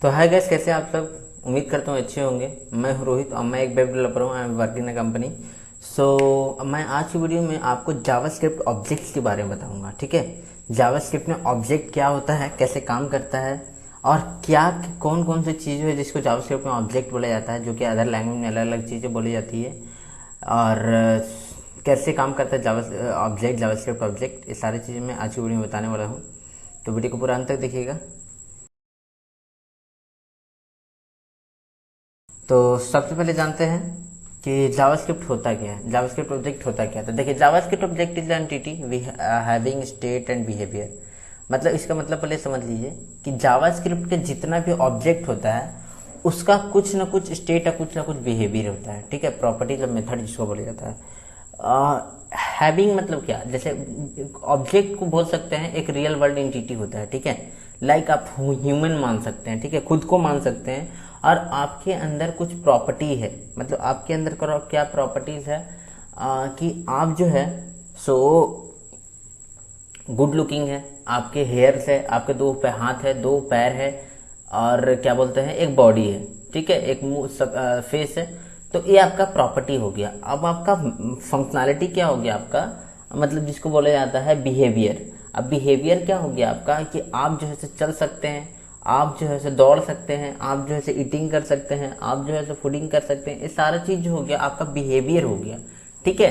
तो hi guys, कैसे आप सब। उम्मीद करता हूँ अच्छे होंगे। मैं हूँ रोहित और मैं एक वेब डेवलपर हूँ। I am working in company. So मैं आज की वीडियो में आपको जावास्क्रिप्ट ऑब्जेक्ट्स के बारे में बताऊंगा। ठीक है, जावास्क्रिप्ट में ऑब्जेक्ट क्या होता है, कैसे काम करता है और क्या कौन कौन सी चीज़ें है जिसको जावास्क्रिप्ट में ऑब्जेक्ट बोला जाता है, जो कि अदर लैंग्वेज में अलग अलग चीज़ें बोली जाती है, और कैसे काम करता है जावास्क्रिप्ट ऑब्जेक्ट। ये सारी चीज़ें मैं आज की वीडियो में बताने वाला हूँ। तो वीडियो को पूरा अंत तक देखिएगा। तो सबसे पहले जानते हैं कि जावास्क्रिप्ट होता क्या है, जावास्क्रिप्ट ऑब्जेक्ट होता क्या है। तो देखिए, JavaScript object is entity we having state and behaviour. मतलब इसका मतलब पहले समझ लीजिए कि जावास्क्रिप्ट के जितना भी ऑब्जेक्ट होता है उसका कुछ ना कुछ स्टेट या कुछ ना कुछ बिहेवियर होता है। ठीक है, प्रॉपर्टीज और मेथड जिसको बोला जाता है। हैविंग मतलब क्या, जैसे ऑब्जेक्ट को बोल सकते हैं एक रियल वर्ल्ड एंटिटी होता है। ठीक है, लाइक आप ह्यूमन मान सकते हैं, ठीक है, खुद को मान सकते हैं, और आपके अंदर कुछ प्रॉपर्टी है। मतलब आपके अंदर क्या प्रॉपर्टीज है, कि आप जो है सो गुड लुकिंग है, आपके हेयर्स है, आपके दो हाथ है, दो पैर है, और क्या बोलते हैं एक बॉडी है। ठीक है, एक मुंह फेस है। तो ये आपका प्रॉपर्टी हो गया। अब आपका फंक्शनैलिटी क्या हो गया आपका, मतलब जिसको बोला जाता है बिहेवियर। अब बिहेवियर क्या हो गया आपका कि आप जो है से चल सकते हैं, आप जो है से दौड़ सकते हैं, आप जो है से ईटिंग कर सकते हैं, आप जो है से फूडिंग कर सकते हैं। ये सारा चीज जो हो गया आपका बिहेवियर हो गया। ठीक है,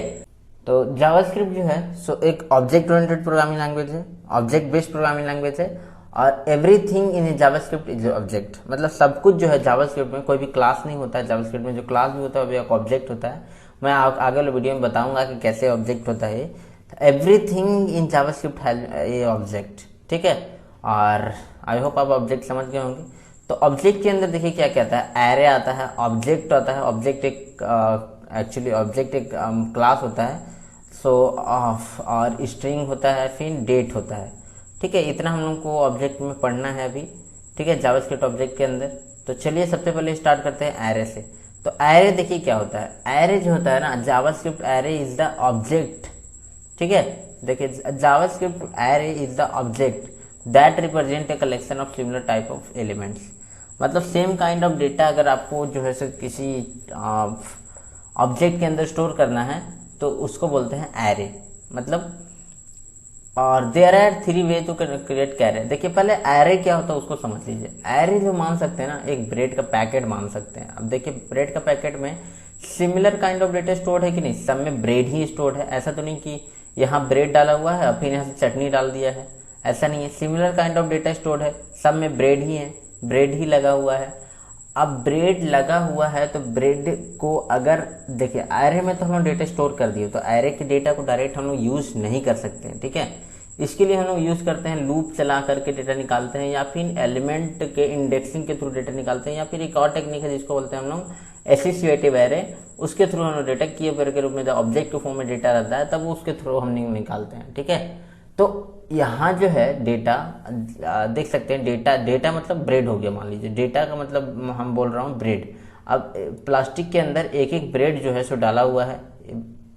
तो जावास्क्रिप्ट जो है सो एक ऑब्जेक्ट ओरिएंटेड प्रोग्रामिंग लैंग्वेज है, ऑब्जेक्ट बेस्ड प्रोग्रामिंग लैंग्वेज है, और everything in JavaScript is object. मतलब सब कुछ जो है जावास्क्रिप्ट में, कोई भी क्लास नहीं होता है जावास्क्रिप्ट में। जो क्लास भी होता है वो एक ऑब्जेक्ट होता है। मैं आगे वाले वीडियो में बताऊंगा कि कैसे ऑब्जेक्ट होता है। Everything in JavaScript has a object. ठीक है, और आई होप आप ऑब्जेक्ट समझ गए होंगे। तो ऑब्जेक्ट के अंदर देखिए क्या क्या आता है, एरे आता है, ऑब्जेक्ट आता है। ऑब्जेक्ट एक एक्चुअली ऑब्जेक्ट एक क्लास होता है। सो और स्ट्रिंग होता है, फिर डेट होता है। ठीक है, इतना हम लोग को ऑब्जेक्ट में पढ़ना है अभी। ठीक है, जावास्क्रिप्ट ऑब्जेक्ट के अंदर। तो चलिए सबसे पहले स्टार्ट करते हैं एरे से। तो एरे देखिए क्या होता है। एरे जो होता है ना, JavaScript array is the object. ठीक है, देखिए JavaScript array is the object that represent a collection of similar type of elements. मतलब सेम काइंड ऑफ डेटा अगर आपको जो है सो किसी ऑब्जेक्ट के अंदर स्टोर करना है तो उसको बोलते हैं एरे। मतलब, और there are three way to create array. देखिए पहले एरे क्या होता है उसको समझ लीजिए। एरे जो मान सकते हैं ना, एक ब्रेड का पैकेट मान सकते हैं। अब देखिए ब्रेड का पैकेट में similar kind of data stored है कि नहीं, सब में ब्रेड ही स्टोर्ड है। ऐसा तो नहीं कि यहाँ ब्रेड डाला हुआ है और फिर यहाँ से चटनी डाल दिया है, ऐसा नहीं है। Similar kind of data stored है, सब में ब्रेड ही है, ब्रेड ही लगा हुआ है। अब ब्रेड लगा हुआ है तो ब्रेड को अगर देखिए एरे में तो हम लोग डेटा स्टोर कर दिए, तो एरे के डेटा को डायरेक्ट हम लोग यूज नहीं कर सकते हैं। ठीक है, इसके लिए हम लोग यूज करते हैं लूप चला करके डेटा निकालते हैं, या फिर एलिमेंट के इंडेक्सिंग के थ्रू डेटा निकालते हैं, या फिर एक और टेक्निक है जिसको बोलते हैं हम लोग एसोसिएटिव एरे। उसके थ्रू हम लोग डेटा किए के रूप में जब ऑब्जेक्ट के फॉर्म में डेटा रहता है तब उसके थ्रू हम निकालते हैं। ठीक है, तो यहाँ जो है डेटा देख सकते हैं। डेटा मतलब ब्रेड हो गया, मान लीजिए डेटा का मतलब हम बोल रहा हूँ ब्रेड। अब प्लास्टिक के अंदर एक एक ब्रेड जो है सो डाला हुआ है।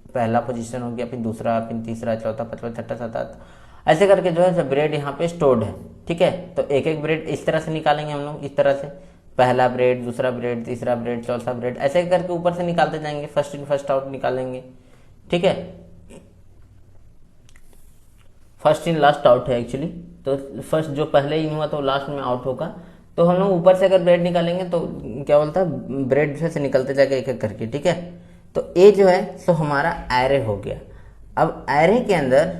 पहला पोजीशन हो गया, फिर दूसरा, फिर तीसरा, चौथा, पांचवा, छठा, सातवां, ऐसे करके जो है ब्रेड यहाँ पे स्टोर्ड है। ठीक है, तो एक एक ब्रेड इस तरह से निकालेंगे हम लोग, इस तरह से पहला ब्रेड, दूसरा ब्रेड, तीसरा ब्रेड, चौथा ब्रेड, ऐसे करके ऊपर से निकालते जाएंगे, फर्स्ट इन फर्स्ट आउट निकालेंगे। ठीक है, फर्स्ट इन लास्ट आउट है एक्चुअली। तो फर्स्ट जो पहले इन हुआ तो लास्ट में आउट होगा। तो हम लोग ऊपर से अगर ब्रेड निकालेंगे तो क्या बोलता है, ब्रेड जो से निकलते जाएगा एक एक करके। ठीक है, तो ये जो है सो हमारा एरे हो गया। अब एरे के अंदर,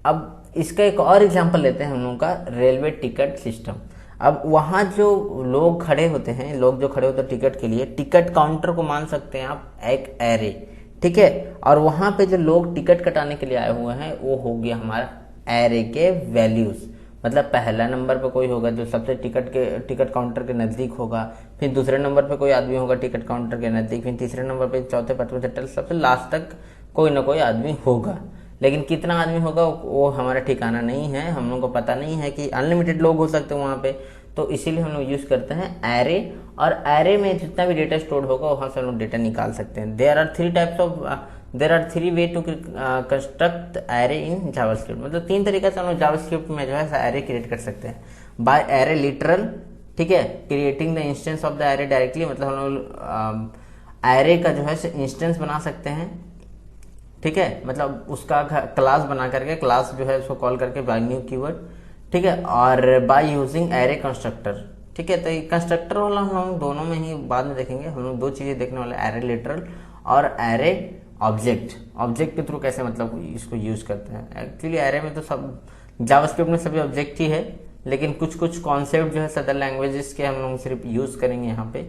अब इसका एक और एग्जांपल लेते हैं हम लोग का, रेलवे टिकट सिस्टम। अब वहाँ जो लोग खड़े होते हैं, लोग जो खड़े होते हैं टिकट के लिए, टिकट काउंटर को मान सकते हैं आप एक एरे। ठीक है, और वहाँ पे जो लोग टिकट कटाने के लिए आए हुए हैं वो हो गया हमारा एरे के वैल्यूज। मतलब पहला नंबर पे कोई होगा जो सबसे टिकट काउंटर के नज़दीक होगा, फिर दूसरे नंबर पे कोई आदमी होगा टिकट काउंटर के नज़दीक, फिर तीसरे नंबर पे, चौथे, पांचवें, छठे, सबसे लास्ट तक कोई ना कोई आदमी होगा। लेकिन कितना आदमी होगा वो हमारा ठिकाना नहीं है, हम लोग को पता नहीं है कि अनलिमिटेड लोग हो सकते हैं वहाँ पे। तो इसीलिए हम लोग यूज करते हैं एरे, और एरे में जितना भी डेटा स्टोर होगा वहाँ से हम लोग डेटा निकाल सकते हैं। There are three way to construct array in JavaScript. मतलब तीन तरीके से हम लोग जावास्क्रिप्ट में जो है एरे क्रिएट कर सकते हैं। बाय एरे लिटरल, ठीक है, creating the instance of the array directly, मतलब हम लोग एरे का जो है इंस्टेंस बना सकते हैं, ठीक है, मतलब उसका क्लास बना करके, क्लास जो है उसको कॉल करके बाय न्यू कीवर्ड, ठीक है, और बाय यूजिंग एरे कंस्ट्रक्टर, ठीक है। तो ये कंस्ट्रक्टर वाला हम लोग दोनों में ही बाद में देखेंगे, हम लोग दो चीजें देखने वाले, एरे लिटरल और एरे ऑब्जेक्ट। ऑब्जेक्ट के थ्रू कैसे मतलब इसको यूज करते हैं। एक्चुअली एरे में तो सब जावास्क्रिप्ट में सभी ऑब्जेक्ट ही है, लेकिन कुछ कुछ कॉन्सेप्ट जो है अदर लैंग्वेजेस के हम लोग सिर्फ यूज करेंगे यहाँ पे,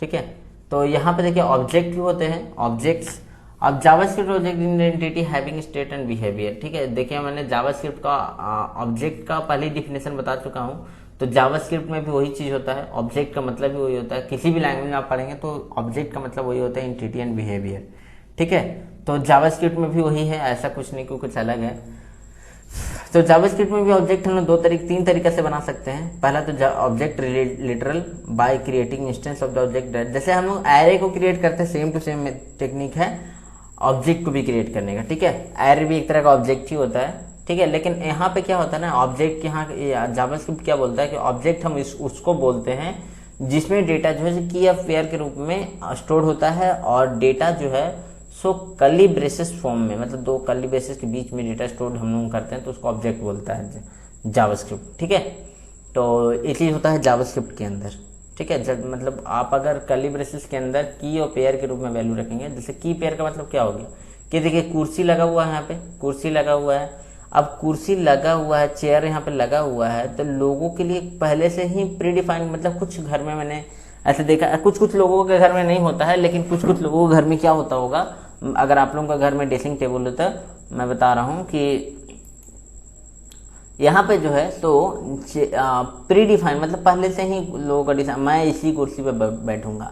ठीक है। तो यहाँ पे देखिए ऑब्जेक्ट भी होते हैं, ऑब्जेक्ट्स। अब JavaScript object identity having state and behaviour, ठीक है। देखिए मैंने जावास्क्रिप्ट का ऑब्जेक्ट का पहले डिफिनेशन बता चुका हूँ, तो जावास्क्रिप्ट में भी वही चीज होता है, ऑब्जेक्ट का मतलब भी वही होता है। किसी भी लैंग्वेज में आप पढ़ेंगे तो ऑब्जेक्ट का मतलब वही होता है, एंटिटी एंड बिहेवियर, ठीक है। तो जावास्क्रिप्ट में भी वही है, ऐसा कुछ नहीं कि कुछ अलग है। तो जावास्क्रिप्ट में भी ऑब्जेक्ट हम लोग तीन तरीके से बना सकते हैं। पहला तो object literal by creating instance of the object, जैसे हम लोग एरे को क्रिएट करते हैं, सेम टू सेम टेक्निक है ऑब्जेक्ट को भी क्रिएट करने का, ठीक है। एरे भी एक तरह का ऑब्जेक्ट ही होता है, ठीक है। लेकिन यहाँ पे क्या होता है ना, ऑब्जेक्ट यहाँ जावास्क्रिप्ट क्या बोलता है कि ऑब्जेक्ट हम उसको बोलते हैं जिसमें डेटा जो है की ऑफ पेयर के रूप में स्टोर होता है, और डेटा जो है सो कर्ली ब्रेसेस फॉर्म में, मतलब दो कर्ली ब्रेसेस के बीच में डेटा स्टोर हम लोग करते हैं, तो उसको ऑब्जेक्ट बोलता है जावास्क्रिप्ट, ठीक है। तो ये चीज होता है जावास्क्रिप्ट के अंदर, ठीक है। जब मतलब आप अगर कर्ली ब्रेसेस के अंदर की और पेयर के रूप में वैल्यू रखेंगे, जैसे की पेयर का मतलब क्या हो गया कि देखिए कुर्सी लगा हुआ है, यहाँ पे कुर्सी लगा हुआ है। अब कुर्सी लगा हुआ है, चेयर यहाँ पे लगा हुआ है, तो लोगों के लिए पहले से ही प्री डिफाइंड, मतलब कुछ घर में मैंने ऐसे देखा, कुछ लोगों के घर में नहीं होता है, लेकिन कुछ लोगों के घर में क्या होता होगा, अगर आप लोगों का घर में ड्रेसिंग टेबल होता है, मैं बता रहा हूँ कि यहाँ पे जो है तो प्री डिफाइन, मतलब पहले से ही लोगों का डिसाइड, मैं इसी कुर्सी पे बैठूंगा,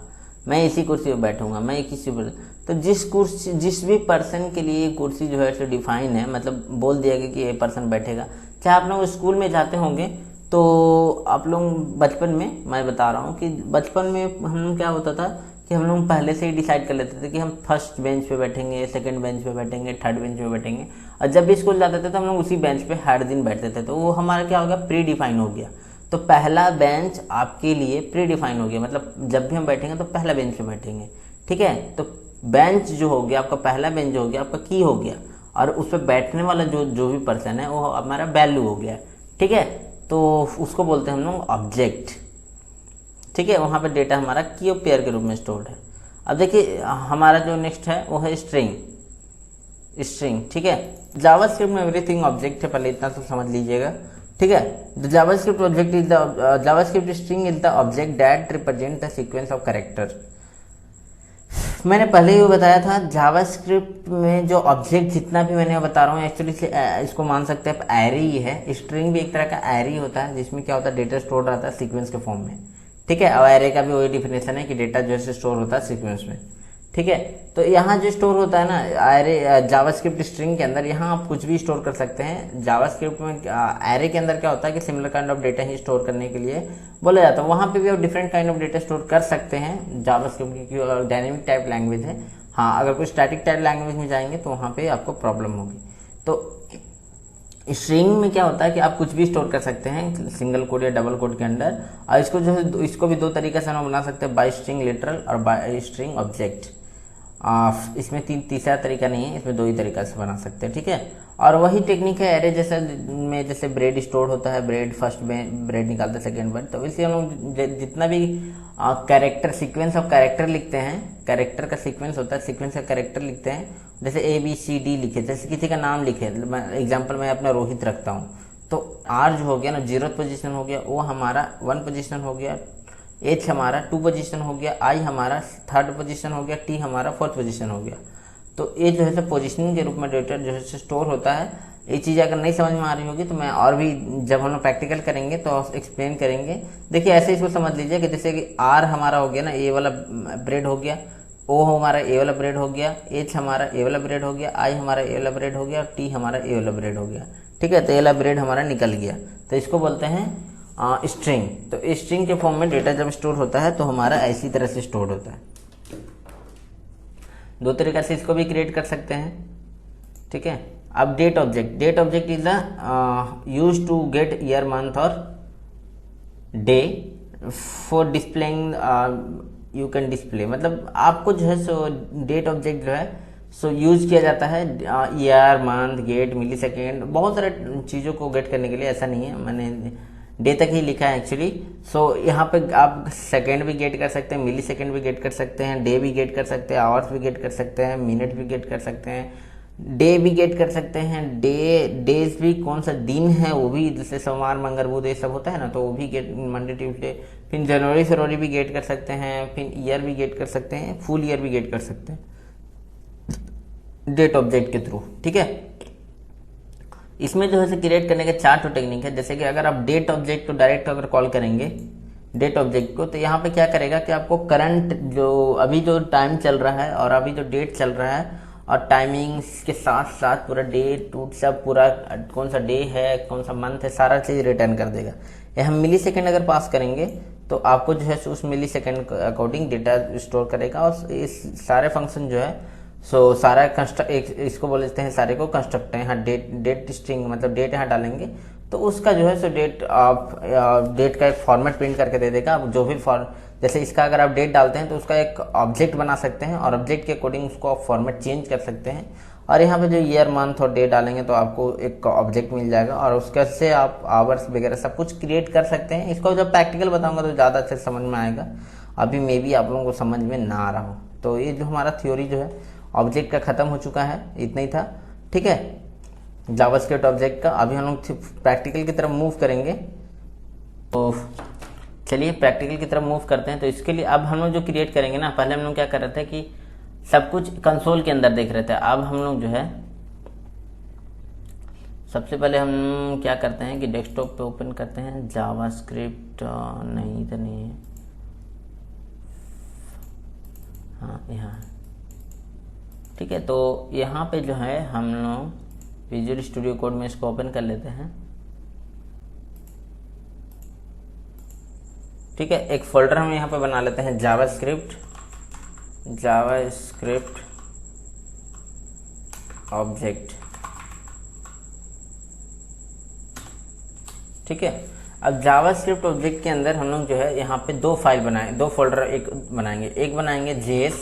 मैं इसी कुर्सी पे बैठूंगा, मैं किसी पर, तो जिस भी पर्सन के लिए कुर्सी जो है तो डिफाइन है, मतलब बोल दिया गया कि ये पर्सन बैठेगा। चाहे आप लोग स्कूल में जाते होंगे तो आप लोग बचपन में, मैं बता रहा हूँ कि बचपन में हम क्या होता था कि हम लोग पहले से ही डिसाइड कर लेते थे कि हम फर्स्ट बेंच पे बैठेंगे, सेकंड बेंच पे बैठेंगे, थर्ड बेंच पे बैठेंगे, और जब भी स्कूल जाते थे तो हम लोग उसी बेंच पे हर दिन बैठते थे, तो वो हमारा क्या हो गया, प्री डिफाइन हो गया। तो पहला बेंच आपके लिए प्री डिफाइन हो गया, मतलब जब भी हम बैठेंगे तो पहला बेंच पे बैठेंगे, ठीक है। तो बेंच जो हो गया आपका, पहला बेंच जो हो गया आपका की हो गया, और उस पर बैठने वाला जो भी पर्सन है वो हमारा वैल्यू हो गया, ठीक है। तो उसको बोलते हैं हम लोग ऑब्जेक्ट, ठीक है। वहां पर डेटा हमारा की और पेयर के रूप में स्टोर्ड है। अब देखिए हमारा जो नेक्स्ट है वो है स्ट्रिंग, ठीक है। जावास्क्रिप्ट में एवरीथिंग ऑब्जेक्ट है, पहले इतना तो समझ लीजिएगा, ठीक है। The JavaScript object is the JavaScript string is the object that represent the sequence of character. मैंने पहले ही बताया था जावास्क्रिप्ट में जो ऑब्जेक्ट जितना भी मैंने बता रहा हूँ एक्चुअली इसको मान सकते हैं एरे ही है। स्ट्रिंग भी एक तरह का एरे होता है, जिसमें क्या होता है डेटा स्टोर रहता है सीक्वेंस के फॉर्म में, ठीक है। और एरे का भी वही डिफिनेशन है कि डेटा जो है स्टोर होता है सीक्वेंस में, ठीक है। तो यहाँ जो स्टोर होता है ना एरे जावास्क्रिप्ट स्ट्रिंग के अंदर, यहाँ आप कुछ भी स्टोर कर सकते हैं। जावास्क्रिप्ट में एरे के अंदर क्या होता है कि similar kind of data he store करने के लिए बोला जाता है। वहां पे भी आप different kind of data store कर सकते हैं जावास्क्रिप्ट की, डायनेमिक टाइप लैंग्वेज है। हाँ, अगर कोई स्टैटिक टाइप लैंग्वेज में जाएंगे तो वहां पे आपको प्रॉब्लम होगी। तो स्ट्रिंग में क्या होता है कि आप कुछ भी स्टोर कर सकते हैं सिंगल कोड या डबल कोड के अंदर, और इसको जो है इसको भी दो तरीके से हम बना सकते हैं, बाय स्ट्रिंग लिटरल और बाय स्ट्रिंग ऑब्जेक्ट। इसमें तीसरा तरीका नहीं है, इसमें दो ही तरीका से बना सकते हैं, ठीक है। और वही टेक्निक है एरे जैसा में, जैसे ब्रेड स्टोर होता है, ब्रेड फर्स्ट में ब्रेड निकालते सेकंड में, तो इसलिए हम लोग जितना भी कैरेक्टर सीक्वेंस ऑफ कैरेक्टर लिखते हैं, कैरेक्टर का सीक्वेंस होता है, सीक्वेंस का कैरेक्टर लिखते हैं, जैसे ABCD लिखे, जैसे किसी का नाम लिखे, एग्जाम्पल मैं अपना रोहित रखता हूँ, तो R जो हो गया ना 0th पोजीशन हो गया, वो हमारा 1 पोजीशन हो गया, H हमारा 2 पोजीशन हो गया, I हमारा 3rd पोजीशन हो गया, T हमारा 4th पोजीशन हो गया। तो ये जो है पोजीशनिंग के रूप में डेटा जो है स्टोर होता है। ये चीज़ अगर नहीं समझ में आ रही होगी तो मैं और भी जब हम लोग प्रैक्टिकल करेंगे तो एक्सप्लेन करेंगे। देखिए ऐसे इसको समझ लीजिए कि जैसे कि R हमारा हो गया ना, ए वाला ब्रेड हो गया, O हमारा ए वाला ब्रेड हो गया, H हमारा ए वाला ब्रेड हो गया, I हमारा ए वाला ब्रेड हो गया, और T हमारा ए वाला ब्रेड हो गया, ठीक है। तो ए वाला ब्रेड हमारा निकल गया, तो इसको बोलते हैं स्ट्रिंग। तो स्ट्रिंग के फॉर्म में डेटा जब स्टोर होता है तो हमारा ऐसी तरह से स्टोर होता है। दो तरीके से इसको भी क्रिएट कर सकते हैं, ठीक है। अब date object is the use to get year month और day for displaying you can display, मतलब आपको जो है सो डेट ऑब्जेक्ट जो है सो यूज किया जाता है ईयर, मंथ, गेट, मिली सेकेंड, बहुत सारे चीज़ों को गेट करने के लिए। ऐसा नहीं है, मैंने डे तक ही लिखा है एक्चुअली। सो यहाँ पे आप सेकेंड भी गेट कर सकते हैं, मिली सेकेंड भी गेट कर सकते हैं, डे भी गेट कर सकते हैं, आवर्स भी गेट कर सकते हैं, मिनट भी गेट कर सकते हैं, डे भी गेट कर सकते हैं, डेज भी कौन सा दिन है वो भी, जैसे सोमवार, मंगल, बुध ये सब होता है ना, तो वो भी गेट, मंडे, ट्यूसडे। फिर जनवरी, फरवरी भी गेट कर सकते हैं, फिर ईयर भी गेट कर सकते हैं, फुल ईयर भी गेट कर सकते हैं डेट ऑब्जेक्ट के थ्रू। ठीक है, इसमें जो है क्रिएट करने के 4 टेक्निक है। जैसे कि अगर आप डेट ऑब्जेक्ट को डायरेक्ट अगर कॉल करेंगे डेट ऑब्जेक्ट को, तो यहाँ पे क्या करेगा कि आपको करंट जो अभी जो टाइम चल रहा है और अभी जो डेट चल रहा है और टाइमिंग्स के साथ साथ पूरा डेट टूट सब पूरा कौन सा डे है, कौन सा मंथ है, सारा चीज़ रिटर्न कर देगा। ये हम मिली सेकेंड अगर पास करेंगे तो आपको जो है उस मिली सेकेंड के अकॉर्डिंग डेटा स्टोर करेगा। और इस सारे फंक्शन जो है सो सारा इसको बोलते हैं, सारे को कंस्ट्रक्ट है। यहाँ डेट स्ट्रिंग मतलब डेट यहाँ डालेंगे तो उसका जो है सो डेट का एक फॉर्मेट प्रिंट करके दे देगा। आप जो भी जैसे इसका अगर आप डेट डालते हैं तो उसका एक ऑब्जेक्ट बना सकते हैं और ऑब्जेक्ट के अकॉर्डिंग उसको आप फॉर्मेट चेंज कर सकते हैं। और यहाँ पे जो ईयर, मंथ और डे डालेंगे तो आपको एक ऑब्जेक्ट मिल जाएगा और उसके से आप आवर्स वगैरह सब कुछ क्रिएट कर सकते हैं। इसको जब प्रैक्टिकल बताऊंगा तो ज़्यादा अच्छे से समझ में आएगा, अभी मे बी आप लोगों को समझ में ना आ रहा हो। तो ये जो हमारा थ्योरी जो है ऑब्जेक्ट का खत्म हो चुका है, इतना ही था। ठीक है, जावास्क्रिप्ट ऑब्जेक्ट का। अभी हम लोग प्रैक्टिकल की तरफ मूव करेंगे। तो चलिए प्रैक्टिकल की तरफ मूव करते हैं। तो इसके लिए अब हम लोग जो क्रिएट करेंगे ना, पहले हम लोग क्या कर रहे थे कि सब कुछ कंसोल के अंदर देख रहे थे। अब हम लोग जो है सबसे पहले हम क्या करते हैं कि डेस्कटॉप पे ओपन करते हैं जावास्क्रिप्ट, नहीं तो नहीं है, हाँ यहाँ। ठीक है, तो यहाँ पे जो है हम लोग विजुअल स्टूडियो कोड में इसको ओपन कर लेते हैं। ठीक है, एक फोल्डर हम यहाँ पे बना लेते हैं जावास्क्रिप्ट ऑब्जेक्ट। ठीक है, अब जावास्क्रिप्ट ऑब्जेक्ट के अंदर हम लोग जो है यहाँ पे 2 फाइल बनाए, 2 फोल्डर एक बनाएंगे JS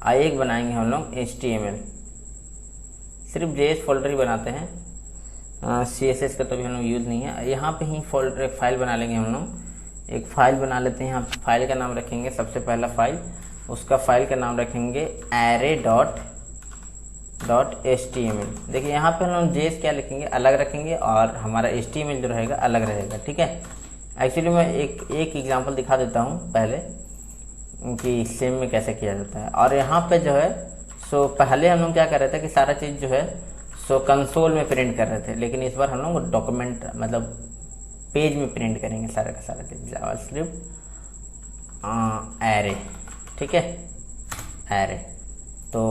और एक बनाएंगे हम लोग HTML। सिर्फ JS फोल्डर ही बनाते हैं, CSS का तो भी हम लोग यूज़ नहीं है। यहाँ पे ही फोल्डर एक फाइल बना लेंगे हम लोग, एक फाइल बना लेते हैं। यहाँ फाइल का नाम रखेंगे सबसे पहला फाइल, उसका फाइल का नाम रखेंगे array.html। देखिए यहाँ पे हम लोग JS क्या लिखेंगे अलग रखेंगे और हमारा HTML जो रहेगा अलग रहेगा। ठीक है, एक्चुअली मैं एक एग्जांपल दिखा देता हूँ पहले कि सेम में कैसे किया जाता है। और यहाँ पे जो है सो पहले हम लोग क्या कर रहे थे कि सारा चीज़ जो है सो कंसोल में प्रिंट कर रहे थे, लेकिन इस बार हम लोग डॉक्यूमेंट मतलब पेज में प्रिंट करेंगे सारा का सारा चीज़। जावास्क्रिप्ट एरे, ठीक है, एरे। तो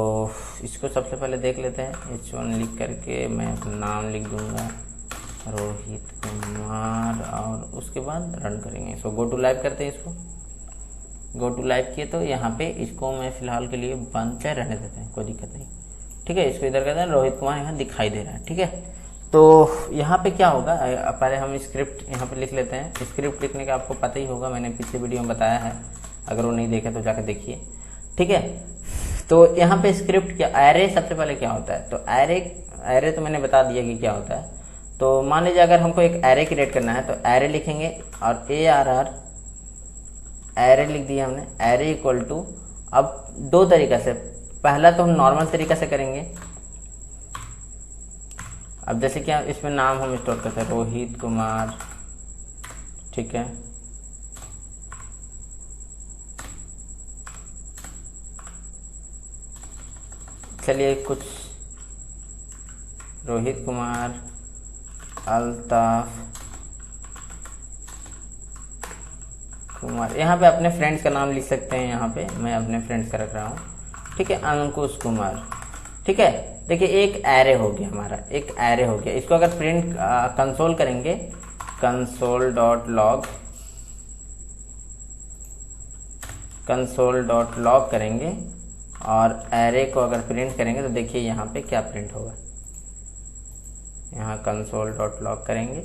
इसको सबसे पहले देख लेते हैं। H1 लिख करके मैं अपना नाम लिख दूंगा रोहित कुमार और उसके बाद रन करेंगे इसको। गो टू लाइव करते हैं इसको। गो टू लाइव किए तो यहाँ पे इसको मैं फिलहाल के लिए बंद चाहे रहने देते हैं, कोई दिक्कत नहीं। ठीक है, इसको इधर करते हैं, रोहित कुमार यहाँ दिखाई दे रहा है। ठीक है, तो यहाँ पे क्या होगा, पहले हम स्क्रिप्ट यहाँ पे लिख लेते हैं। स्क्रिप्ट लिखने का आपको पता ही होगा, मैंने पिछले वीडियो में बताया है, अगर वो नहीं देखे तो जाकर देखिए। ठीक है, तो यहाँ पे स्क्रिप्ट क्या, एरे सबसे पहले क्या होता है। तो एरे तो मैंने बता दिया कि क्या होता है। तो मान लीजिए अगर हमको एक एरे क्रिएट करना है तो एरे लिखेंगे और ARR एरे लिख दिया हमने। एरे इक्वल टू, अब 2 तरीका से, पहला तो हम नॉर्मल तरीका से करेंगे। अब जैसे कि इसमें नाम हम स्टोर करते हैं रोहित कुमार। ठीक है, चलिए कुछ रोहित कुमार, अल्ताफ कुमार, यहाँ पे अपने फ्रेंड्स का नाम लिख सकते हैं। यहाँ पे मैं अपने फ्रेंड्स का रख रहा हूँ। ठीक है, अंकुश कुमार। ठीक है, देखिए एक एरे हो गया हमारा, एक एरे हो गया। इसको अगर प्रिंट कंसोल करेंगे, console.log करेंगे और एरे को अगर प्रिंट करेंगे तो देखिए यहाँ पे क्या प्रिंट होगा। यहाँ console.log करेंगे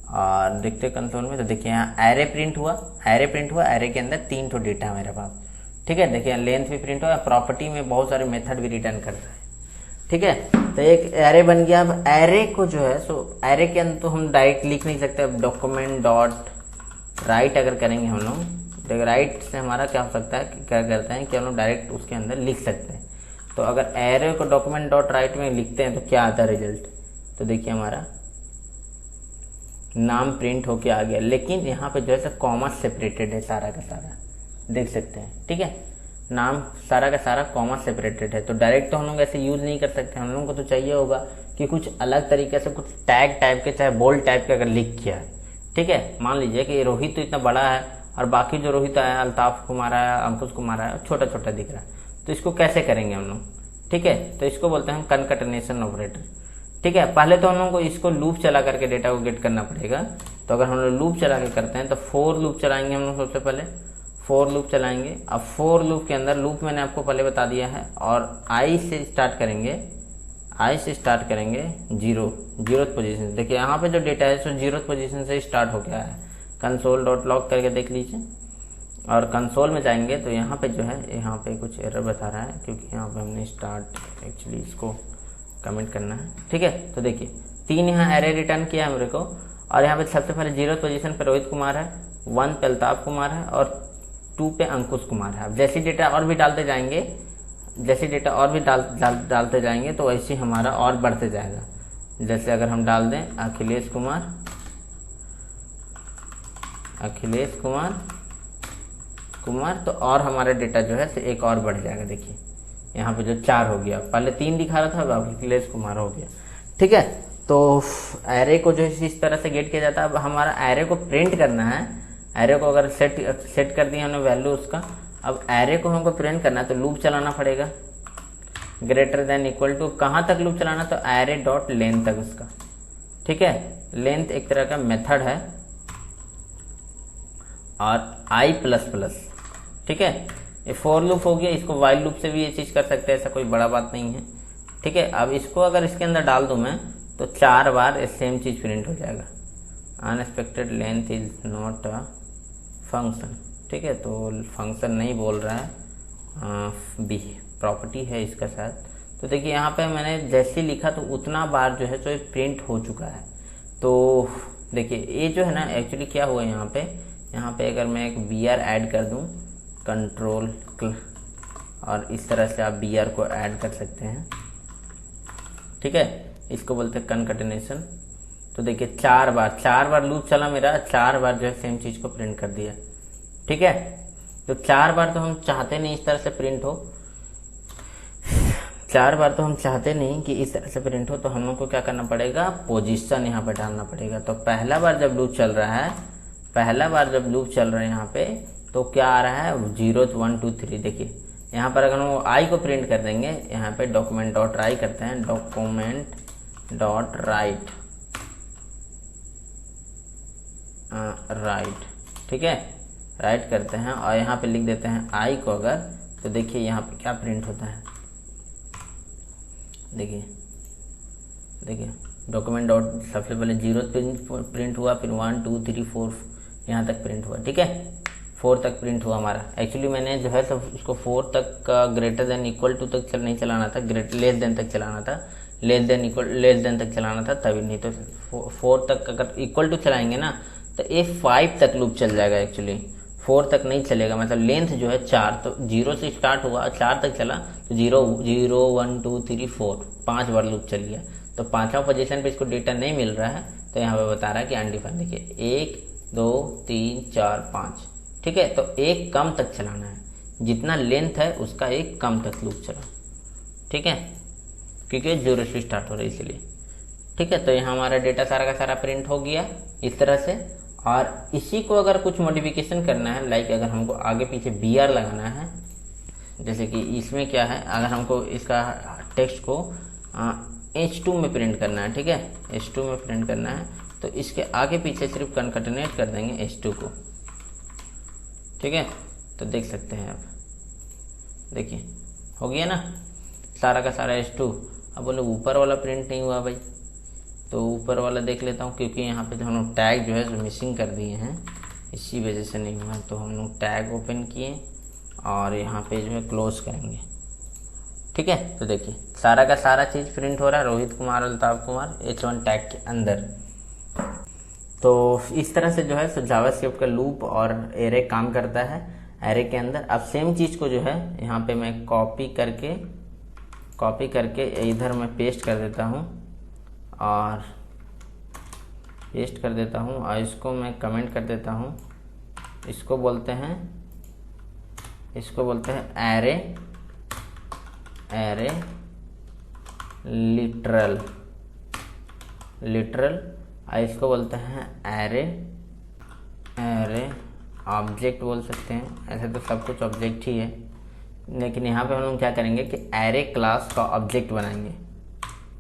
और देखते कंसोल में, तो देखिए यहाँ एरे प्रिंट हुआ, एरे के अंदर 3 ठो डेटा है मेरे पास। ठीक है, देखिए लेंथ भी प्रिंट हुआ, प्रॉपर्टी में बहुत सारे मेथड भी रिटर्न करता है। ठीक है, तो एक एरे बन गया। अब एरे को जो है सो एरे के अंदर तो हम डायरेक्ट लिख नहीं सकते। अब डॉक्यूमेंट डॉट राइट अगर करेंगे हम लोग, तो राइट से हमारा क्या हो सकता है, क्या करते हैं कि हम लोग डायरेक्ट उसके अंदर लिख सकते हैं। तो अगर एरे को डॉक्यूमेंट डॉट राइट में लिखते हैं तो क्या आता है रिजल्ट, तो देखिए हमारा नाम प्रिंट होके आ गया, लेकिन यहाँ पे जो है कॉमा सेपरेटेड है सारा का सारा, देख सकते हैं। ठीक है, नाम सारा का सारा कॉमा सेपरेटेड है। तो डायरेक्ट तो हम लोग ऐसे यूज नहीं कर सकते, हम लोगों को तो चाहिए होगा कि कुछ अलग तरीके से, कुछ टैग टाइप के, चाहे बोल्ड टाइप के अगर लिख किया है। ठीक है, मान लीजिए कि रोहित तो इतना बड़ा है और बाकी जो रोहित आया, अल्ताफ कुमार आया, अंकुश कुमार आया, छोटा छोटा दिख रहा है। तो इसको कैसे करेंगे हम लोग, ठीक है, तो इसको बोलते हैं हम कनकैटिनेशन ऑपरेटर। ठीक है, पहले तो हम लोग को इसको लूप चला करके डेटा को गेट करना पड़ेगा। तो अगर हम लोग लूप चला के करते हैं तो फोर लूप चलाएंगे हम लोग, सबसे पहले फोर लूप चलाएंगे। अब फोर लूप के अंदर लूप मैंने आपको पहले बता दिया है, और आई से स्टार्ट करेंगे, जीरोथ पोजीशन। देखिए यहाँ पे जो डेटा है सो जीरोथ पोजीशन से स्टार्ट हो गया है। कंसोल डॉट लॉग करके देख लीजिए, और कंसोल में जाएंगे तो यहाँ पे जो है, यहाँ पे कुछ एरर बता रहा है, क्योंकि यहाँ पे हमने स्टार्ट एक्चुअली इसको कमेंट करना है। ठीक है, तो देखिए 3 यहाँ एरे रिटर्न किया है मेरे को, और यहाँ पे सबसे पहले 0 पोजीशन पे रोहित कुमार है, 1 पे अल्ताफ कुमार है, और 2 पे अंकुश कुमार है। अब जैसे डेटा और भी डालते जाएंगे, डालते जाएंगे तो ऐसे हमारा और बढ़ते जाएगा। जैसे अगर हम डाल दें अखिलेश कुमार, तो और हमारा डेटा जो है एक और बढ़ जाएगा। देखिए यहाँ पे जो 4 हो गया, पहले 3 दिखा रहा था, अब अखिलेश कुमार हो गया। ठीक है, तो एरे को जो है इस तरह से गेट किया जाता है। अब हमारा एरे को प्रिंट करना है, एरे को अगर सेट कर दिया हमने वैल्यू उसका, अब एरे को हमको प्रिंट करना है तो लूप चलाना पड़ेगा, ग्रेटर देन इक्वल टू, कहाँ तक लूप चलाना, तो एरे डॉट लेंथ तक उसका। ठीक है, लेंथ एक तरह का मेथड है, और आई प्लस प्लस। ठीक है, ये फोर लूप हो गया, इसको वाइल लूप से भी ये चीज कर सकते हैं, ऐसा कोई बड़ा बात नहीं है। ठीक है, अब इसको अगर इसके अंदर डाल दूं मैं तो 4 बार सेम चीज प्रिंट हो जाएगा, unexpected length is not a function. ठीक है, तो फंक्शन नहीं बोल रहा है, बी प्रॉपर्टी है इसका शायद। तो देखिए यहाँ पे मैंने जैसे लिखा तो उतना बार जो है तो ये प्रिंट हो चुका है। तो देखिए ये जो है ना एक्चुअली क्या हुआ यहाँ पे अगर मैं एक बी आर ऐड कर दूँ, कंट्रोल, और इस तरह से आप बी आर को ऐड कर सकते हैं। ठीक है, इसको बोलते हैं कनकैटिनेशन। तो देखिए 4 बार लूप चला मेरा, 4 बार जो है सेम चीज को प्रिंट कर दिया। ठीक है, तो 4 बार तो हम चाहते नहीं इस तरह से प्रिंट हो, 4 बार तो हम चाहते नहीं कि इस तरह से प्रिंट हो, तो हम लोग को क्या करना पड़ेगा, पोजीशन यहाँ पे डालना पड़ेगा। तो पहला बार जब लूप चल रहा है यहाँ पे, तो क्या आ रहा है 0 1 2 3। देखिए यहाँ पर अगर हम आई को प्रिंट कर देंगे, यहाँ पे डॉक्यूमेंट डॉट राइट करते हैं, डॉक्यूमेंट डॉट राइट, ठीक है, राइट करते हैं, और यहाँ पे लिख देते हैं आई को अगर, तो देखिए यहाँ पे क्या प्रिंट होता है। देखिए डॉक्यूमेंट डॉट सबसे पहले 0 प्रिंट हुआ, फिर 1 2 3 4 यहाँ तक प्रिंट हुआ। ठीक है, 4 तक प्रिंट हुआ हमारा। एक्चुअली मैंने जो है सब उसको 4 तक का ग्रेटर देन इक्वल टू तक नहीं चलाना था, लेस देन तक चलाना था, लेस देन तक चलाना था, तभी नहीं तो 4 तक अगर इक्वल टू चलाएंगे ना तो ये 5 तक लूप चल जाएगा। एक्चुअली 4 तक नहीं चलेगा, मतलब लेंथ जो है 4, तो 0 से स्टार्ट हुआ 4 तक चला, तो 0 1 2 3 4 5 बार लूप चल गया। तो 5वां पोजीशन पे इसको डेटा नहीं मिल रहा है, तो यहाँ पे बता रहा है कि अनडिफाइंड। देखिए 1 2 3 4 5। ठीक है, तो एक कम तक चलाना है, जितना लेंथ है उसका एक कम तक लूप चला। ठीक है, क्योंकि 0 से स्टार्ट हो रहा है इसलिए। ठीक है, तो यहाँ हमारा डेटा सारा का सारा प्रिंट हो गया इस तरह से। और इसी को अगर कुछ मॉडिफिकेशन करना है, लाइक अगर हमको आगे पीछे बी आर लगाना है, जैसे कि इसमें क्या है, अगर हमको इसका टेक्स्ट को H2 में प्रिंट करना है, ठीक है, H2 में प्रिंट करना है, तो इसके आगे पीछे सिर्फ कनकैटिनेट कर देंगे H2 को। ठीक है, तो देख सकते हैं आप, देखिए हो गया ना सारा का सारा H2। अब बोले ऊपर वाला प्रिंट नहीं हुआ भाई, तो ऊपर वाला देख लेता हूँ, क्योंकि यहाँ पे जो हम लोग टैग जो है जो मिसिंग कर दिए हैं, इसी वजह से नहीं हुआ। तो हम लोग टैग ओपन किए और यहाँ पे जो है क्लोज करेंगे। ठीक है, तो देखिए सारा का सारा चीज़ प्रिंट हो रहा है, रोहित कुमार अल्ताफ कुमार H1 टैग के अंदर। तो इस तरह से जो है सो जावास्क्रिप्ट का लूप और एरे काम करता है एरे के अंदर। अब सेम चीज़ को जो है यहाँ पे मैं कॉपी करके इधर मैं पेस्ट कर देता हूँ और इसको मैं कमेंट कर देता हूँ। इसको बोलते हैं एरे लिटरल, और इसको बोलते हैं एरे ऑब्जेक्ट बोल सकते हैं। ऐसे तो सब कुछ ऑब्जेक्ट ही है, लेकिन यहाँ पे हम लोग क्या करेंगे कि एरे क्लास का ऑब्जेक्ट बनाएंगे।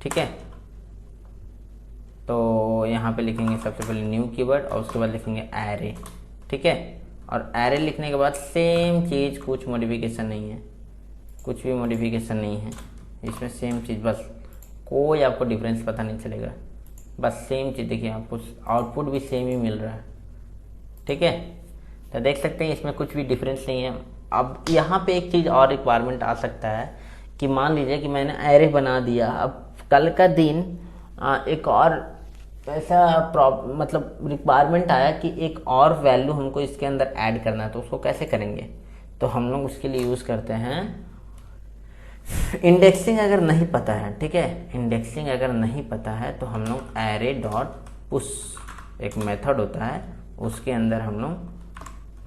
ठीक है, तो यहाँ पे लिखेंगे सबसे पहले न्यू कीवर्ड और उसके बाद लिखेंगे एरे। ठीक है, और एरे लिखने के बाद सेम चीज़, कुछ मॉडिफिकेशन नहीं है, कुछ भी मॉडिफिकेशन नहीं है इसमें, सेम चीज़, बस कोई आपको डिफरेंस पता नहीं चलेगा, बस सेम चीज़। देखिए आपको आउटपुट भी सेम ही मिल रहा है। ठीक है, तो देख सकते हैं इसमें कुछ भी डिफरेंस नहीं है। अब यहाँ पे एक चीज़ और रिक्वायरमेंट आ सकता है कि मान लीजिए कि मैंने एरे बना दिया, अब कल का दिन एक और ऐसा मतलब रिक्वायरमेंट आया कि एक और वैल्यू हमको इसके अंदर ऐड करना है, तो उसको कैसे करेंगे? तो हम लोग उसके लिए यूज़ करते हैं इंडेक्सिंग। अगर नहीं पता है, ठीक है, इंडेक्सिंग अगर नहीं पता है तो हम लोग एरे डॉट पुश एक मेथड होता है, उसके अंदर हम लोग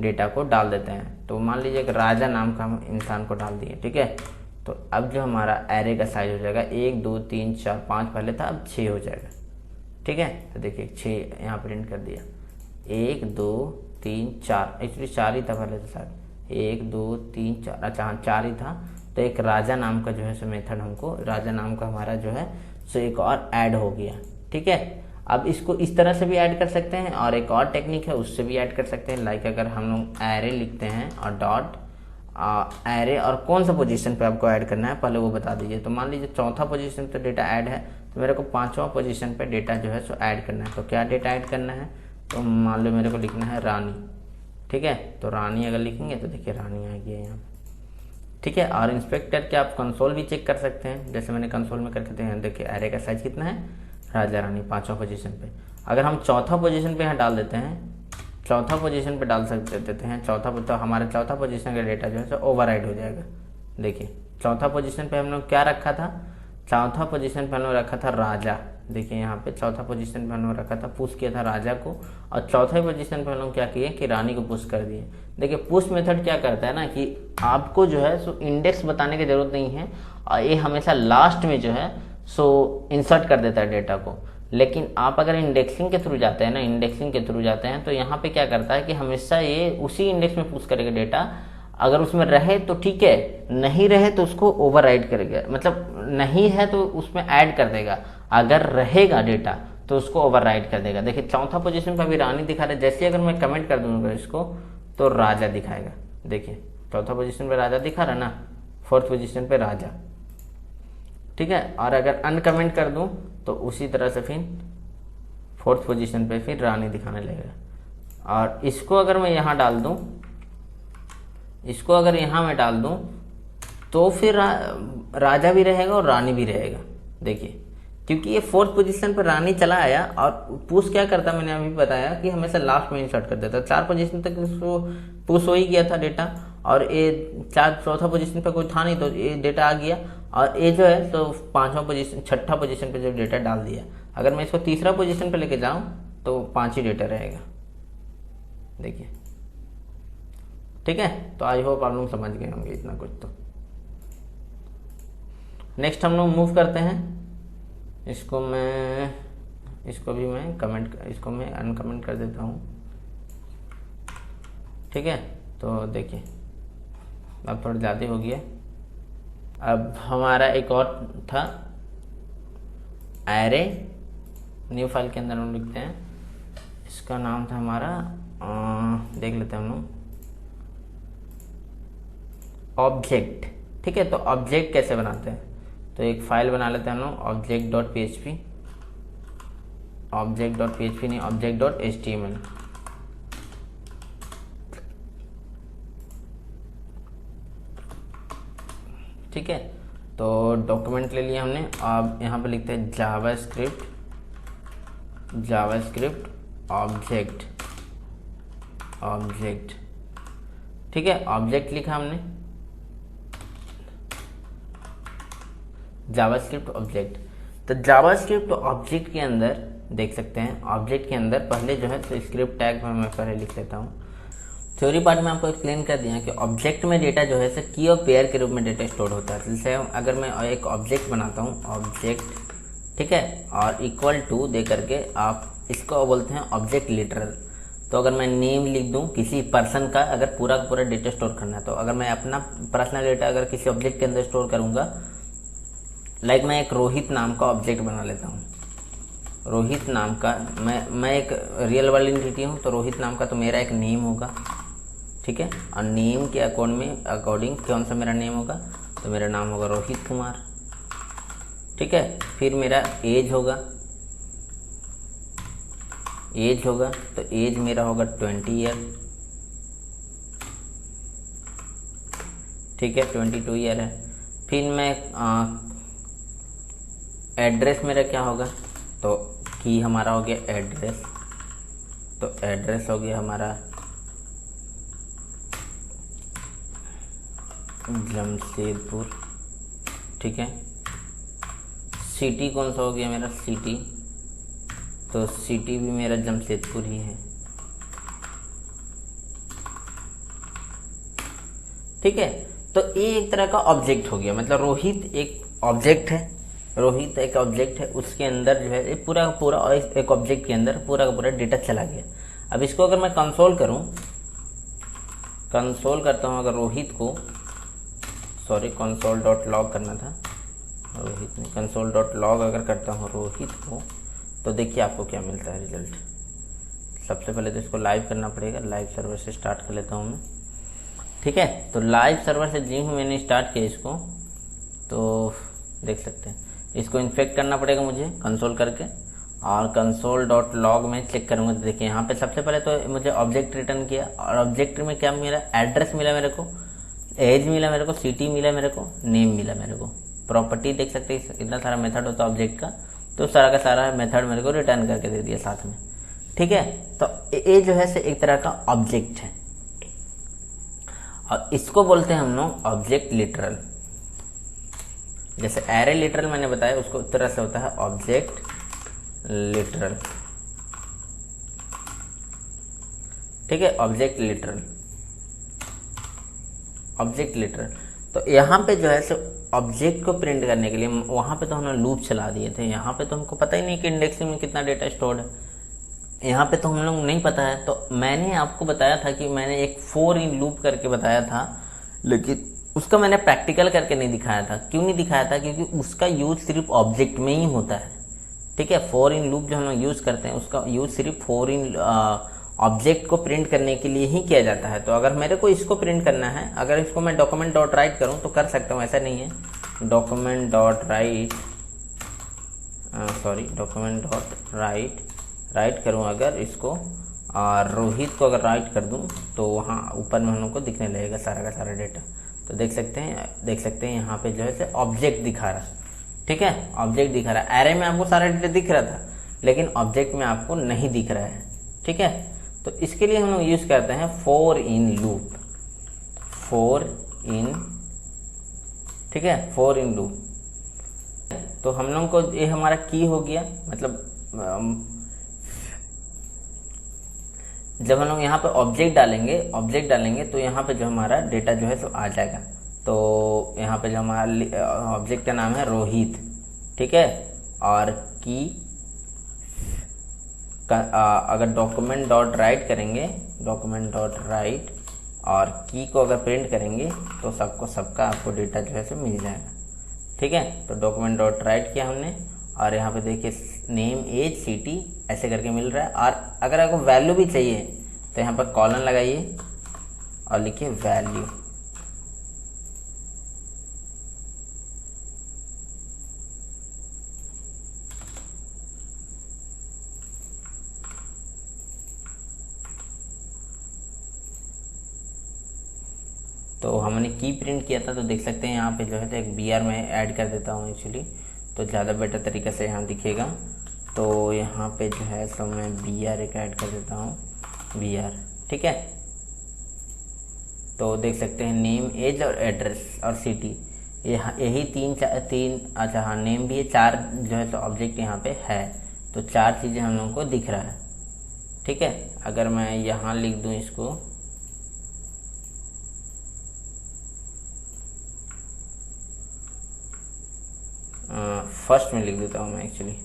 डेटा को डाल देते हैं। तो मान लीजिए कि राजा नाम का हम इंसान को डाल दिए। ठीक है, तो अब जो हमारा एरे का साइज हो जाएगा 1 2 3 4 5 पहले था, अब 6 हो जाएगा। ठीक है, तो देखिए 6 यहाँ प्रिंट कर दिया, 1 2 3 4, एक्चुअली 4 ही था पहले तो शायद, 1 2 3 4, अच्छा हाँ 4 ही था। तो एक राजा नाम का जो है सो मेथड, हमको राजा नाम का हमारा जो है सो एक और ऐड हो गया। ठीक है, अब इसको इस तरह से भी ऐड कर सकते हैं और एक और टेक्निक है उससे भी ऐड कर सकते हैं। लाइक अगर हम लोग एरे लिखते हैं और डॉट एरे, और कौन सा पोजीशन पे आपको ऐड करना है पहले वो बता दीजिए। तो मान लीजिए चौथा पोजीशन पे डेटा ऐड है, तो मेरे को 5वां पोजीशन पे डेटा जो है सो ऐड करना है। तो क्या डेटा ऐड करना है? तो मान लो मेरे को लिखना है रानी। ठीक है, तो रानी अगर लिखेंगे तो देखिए रानी आ गई है यहाँ पे। ठीक है, और इंस्पेक्ट करके आप कंसोल भी चेक कर सकते हैं, जैसे मैंने कंसोल में करके देखिए एरे का साइज कितना है, राजा रानी 5वां पोजीशन पे। अगर हम चौथा पोजीशन पे यहाँ डाल देते हैं, चौथा पोजीशन पे डाल देते हैं चौथा, तो हमारे चौथा पोजीशन का डेटा जो है ओवरराइड हो जाएगा। देखिए चौथा पोजीशन पे हम लोग क्या रखा था, चौथा पोजीशन पे हम लोग रखा था राजा। देखिए यहाँ पे चौथा पोजीशन पे हम लोग रखा था, पुश किया था राजा को, और चौथे पोजीशन पे हम लोग क्या किए कि रानी को पुश कर दिए। देखिए पुश मेथड क्या करता है ना कि आपको जो है सो इंडेक्स बताने की जरूरत नहीं है, और ये हमेशा लास्ट में जो है सो इंसर्ट कर देता है डेटा को। लेकिन आप अगर इंडेक्सिंग के थ्रू जाते हैं ना, इंडेक्सिंग के थ्रू जाते हैं, तो यहाँ पे क्या करता है कि हमेशा ये उसी इंडेक्स में पुश करेगा डेटा। अगर उसमें रहे तो ठीक है, नहीं रहे तो उसको ओवरराइड करेगा, मतलब नहीं है तो उसमें ऐड कर देगा, अगर रहेगा डेटा तो उसको ओवरराइड कर देगा। देखिए चौथा पोजीशन पर अभी रानी दिखा रहा है, जैसे अगर मैं कमेंट कर दूंगा इसको तो राजा दिखाएगा। देखिए चौथा पोजीशन पे राजा दिखा रहा ना, 4th पोजीशन पे राजा। ठीक है, और अगर अनकमेंट कर दूं तो उसी तरह से फिर 4th पोजीशन पे फिर रानी दिखाने लगेगा। और इसको अगर मैं यहाँ डाल दूं, इसको अगर यहाँ मैं डाल दूं तो फिर राजा भी रहेगा और रानी भी रहेगा। देखिए क्योंकि ये 4th पोजीशन पर रानी चला आया, और पुश क्या करता मैंने अभी बताया कि हमेशा लास्ट में इंसर्ट कर देता। 4 पोजीशन तक उसको पुश हो ही गया था डेटा, और ये चौथा पोजीशन पे कोई था नहीं तो ये डेटा आ गया, और ये जो है तो 5वां पोजीशन 6ठा पोजीशन पे जो डेटा डाल दिया। अगर मैं इसको 3रा पोजीशन पे लेके जाऊं तो 5 ही डेटा रहेगा। देखिए ठीक है, तो आई होप आप लोग समझ गए होंगे इतना कुछ। तो नेक्स्ट हम लोग मूव करते हैं, इसको भी मैं कमेंट, इसको मैं अनकमेंट कर देता हूँ। ठीक है, तो देखिए अब थोड़ा ज़्यादा हो गया। अब हमारा एक और था एरे, न्यू फाइल के अंदर हम लिखते हैं, इसका नाम था हमारा देख लेते हैं हम लोग, ऑब्जेक्ट। ठीक है, तो ऑब्जेक्ट कैसे बनाते हैं, तो एक फाइल बना लेते हैं हम लोग ऑब्जेक्ट.php। ऑब्जेक्ट डॉट php नहीं, ऑब्जेक्ट डॉट html। ठीक है, तो डॉक्यूमेंट ले लिया हमने। अब यहाँ पे लिखते हैं जावास्क्रिप्ट ऑब्जेक्ट। ठीक है, ऑब्जेक्ट लिखा हमने, जावास्क्रिप्ट ऑब्जेक्ट। तो जावास्क्रिप्ट ऑब्जेक्ट के अंदर देख सकते हैं, ऑब्जेक्ट के अंदर पहले जो है तो स्क्रिप्ट टैग में मैं पहले लिख लेता हूँ। थ्योरी पार्ट में आपको एक्सप्लेन कर दिया कि ऑब्जेक्ट में डेटा जो है की और पेयर के रूप में डेटा स्टोर होता है। जैसे अगर मैं एक ऑब्जेक्ट बनाता हूँ, ऑब्जेक्ट, ठीक है, और इक्वल टू दे करके आप इसको बोलते हैं ऑब्जेक्ट लिटरल। तो अगर मैं नेम लिख दूं किसी पर्सन का, अगर पूरा का पूरा डेटा स्टोर करना है, तो अगर मैं अपना पर्सनल डेटा अगर किसी ऑब्जेक्ट के अंदर स्टोर करूंगा, लाइक मैं एक रोहित नाम का ऑब्जेक्ट बना लेता हूँ। रोहित नाम का मैं एक रियल वर्ल्ड एंटिटी हूँ, तो रोहित नाम का तो मेरा एक नेम होगा, ठीक है। और नेम के अकॉर्डिंग कौन सा मेरा नेम होगा, तो मेरा नाम होगा रोहित कुमार, ठीक है। फिर मेरा एज होगा, तो एज मेरा होगा 20 ईयर, ठीक है, 22 ईयर है। फिर मैं एड्रेस मेरा क्या होगा, तो की हमारा हो गया एड्रेस, तो एड्रेस हो गया हमारा जमशेदपुर, ठीक है। सिटी कौन सा हो गया मेरा, सिटी, तो सिटी भी मेरा जमशेदपुर ही है, ठीक है। तो ये एक तरह का ऑब्जेक्ट हो गया, मतलब रोहित एक ऑब्जेक्ट है, उसके अंदर जो है पूरा का पूरा एक ऑब्जेक्ट के अंदर पूरा का पूरा डेटा चला गया। अब इसको अगर मैं कंसोल करता हूँ, अगर रोहित को, सॉरी कंसोल डॉट लॉग करना था, रोहित में कंसोल डॉट लॉग अगर करता हूँ रोहित को, तो देखिए आपको क्या मिलता है रिजल्ट। सबसे पहले तो इसको लाइव करना पड़ेगा, लाइव सर्वर से स्टार्ट कर लेता हूँ मैं, ठीक है। तो लाइव सर्वर से जी हूँ मैंने स्टार्ट किया इसको, तो देख सकते हैं इसको इन्फेक्ट करना पड़ेगा मुझे कंसोल करके, और कंसोल डॉट लॉग में चेक करूँगा। तो देखिए यहाँ पे सबसे पहले तो मुझे ऑब्जेक्ट रिटर्न किया, और ऑब्जेक्ट में क्या मिला, एड्रेस मिला मेरे को, एज मिला मेरे को, सिटी मिला मेरे को, नेम मिला मेरे को, प्रॉपर्टी देख सकते हैं, इतना सारा मेथड होता है ऑब्जेक्ट का, तो सारा का सारा मेथड मेरे को रिटर्न करके दे दिया साथ में, ठीक है। तो ये जो है से एक तरह का ऑब्जेक्ट है, और इसको बोलते हैं हम लोग ऑब्जेक्ट लिटरल। जैसे एरे लिटरल मैंने बताया, उसको तरह से होता है ऑब्जेक्ट लिटरल, ठीक है, ऑब्जेक्ट लिटरल। तो यहाँ पे जो है सो ऑब्जेक्ट को प्रिंट करने के लिए वहां पे तो हमने लूप चला दिए थे, यहाँ पे तो हमको पता ही नहीं कि इंडेक्सिंग में कितना डेटा स्टोर्ड है, यहाँ पे तो हम लोग नहीं पता है। तो मैंने आपको बताया था कि मैंने एक फॉर इन लूप करके बताया था, लेकिन उसका मैंने प्रैक्टिकल करके नहीं दिखाया था। क्यों नहीं दिखाया था, क्योंकि उसका यूज सिर्फ ऑब्जेक्ट में ही होता है, ठीक है। फॉर इन लूप जो हम लोग यूज करते हैं, उसका यूज सिर्फ फॉर इन ऑब्जेक्ट को प्रिंट करने के लिए ही किया जाता है। तो अगर मेरे को इसको प्रिंट करना है, अगर इसको मैं डॉक्यूमेंट डॉट राइट करूँ तो कर सकता हूँ, ऐसा नहीं है। डॉक्यूमेंट डॉट राइट करूँ अगर इसको, और रोहित को अगर राइट कर दूँ, तो वहाँ ऊपर में हम लोग को दिखने लगेगा सारा का सारा डेटा। तो देख सकते हैं यहाँ पे जो है ऑब्जेक्ट दिखा रहा है, ठीक है, ऑब्जेक्ट दिखा रहा है। एरे में आपको सारा डेटा दिख रहा था, लेकिन ऑब्जेक्ट में आपको नहीं दिख रहा है, ठीक है। तो इसके लिए हम लोग यूज करते हैं फॉर इन लूप, ठीक है, फॉर इन लूप। तो हम लोग को ये हमारा की हो गया, मतलब जब हम लोग यहाँ पे ऑब्जेक्ट डालेंगे तो यहाँ पे जो हमारा डेटा जो है तो आ जाएगा। तो यहाँ पे जो हमारा ऑब्जेक्ट का नाम है रोहित, ठीक है, और की अगर डॉक्यूमेंट डॉट राइट करेंगे, और की को अगर प्रिंट करेंगे, तो सबका आपको डेटा जो है सो मिल जाएगा, ठीक है। तो डॉक्यूमेंट डॉट राइट किया हमने, और यहाँ पे देखिए नेम एज सिटी ऐसे करके मिल रहा है। और अगर आपको वैल्यू भी चाहिए तो यहाँ पर कॉलन लगाइए और लिखिए वैल्यू, तो हमने की प्रिंट किया था, तो देख सकते हैं यहाँ पे जो है तो एक br में ऐड कर देता हूँ एक्चुअली, तो ज़्यादा बेटर तरीके से यहाँ दिखेगा। तो यहाँ पे जो है सो मैं br एक ऐड कर देता हूँ, br, ठीक है। तो देख सकते हैं नेम, एज और एड्रेस और सिटी, यही तीन अच्छा हाँ नेम भी है, 4 जो है तो ऑब्जेक्ट यहाँ पे है, तो 4 चीज़ें हम लोगों को दिख रहा है, ठीक है। अगर मैं यहाँ लिख दूँ इसको, फर्स्ट में लिख देता हूँ मैं एक्चुअली,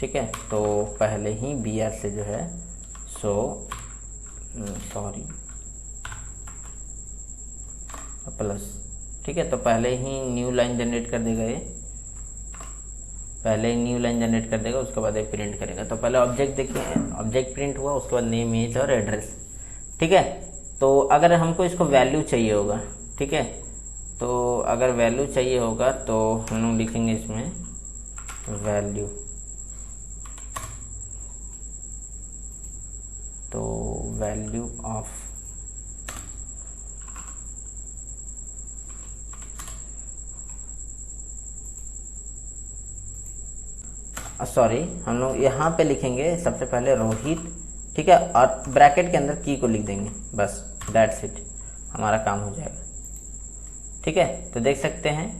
ठीक है। तो पहले ही br से जो है सो सॉरी प्लस, ठीक है। तो पहले ही न्यू लाइन जनरेट कर देगा, ये पहले ही न्यू लाइन जनरेट कर देगा, उसके बाद ये प्रिंट करेगा। तो पहले ऑब्जेक्ट देखिए, ऑब्जेक्ट प्रिंट हुआ, उसके बाद नेम, एज और एड्रेस, ठीक है। तो अगर हमको इसको वैल्यू चाहिए होगा, ठीक है, तो अगर वैल्यू चाहिए होगा तो हम लोग लिखेंगे इसमें वैल्यू, तो वैल्यू ऑफ सॉरी हम लोग यहाँ पे लिखेंगे सबसे पहले रोहित, ठीक है, और ब्रैकेट के अंदर की को लिख देंगे, बस दैट्स इट, हमारा काम हो जाएगा, ठीक है। तो देख सकते हैं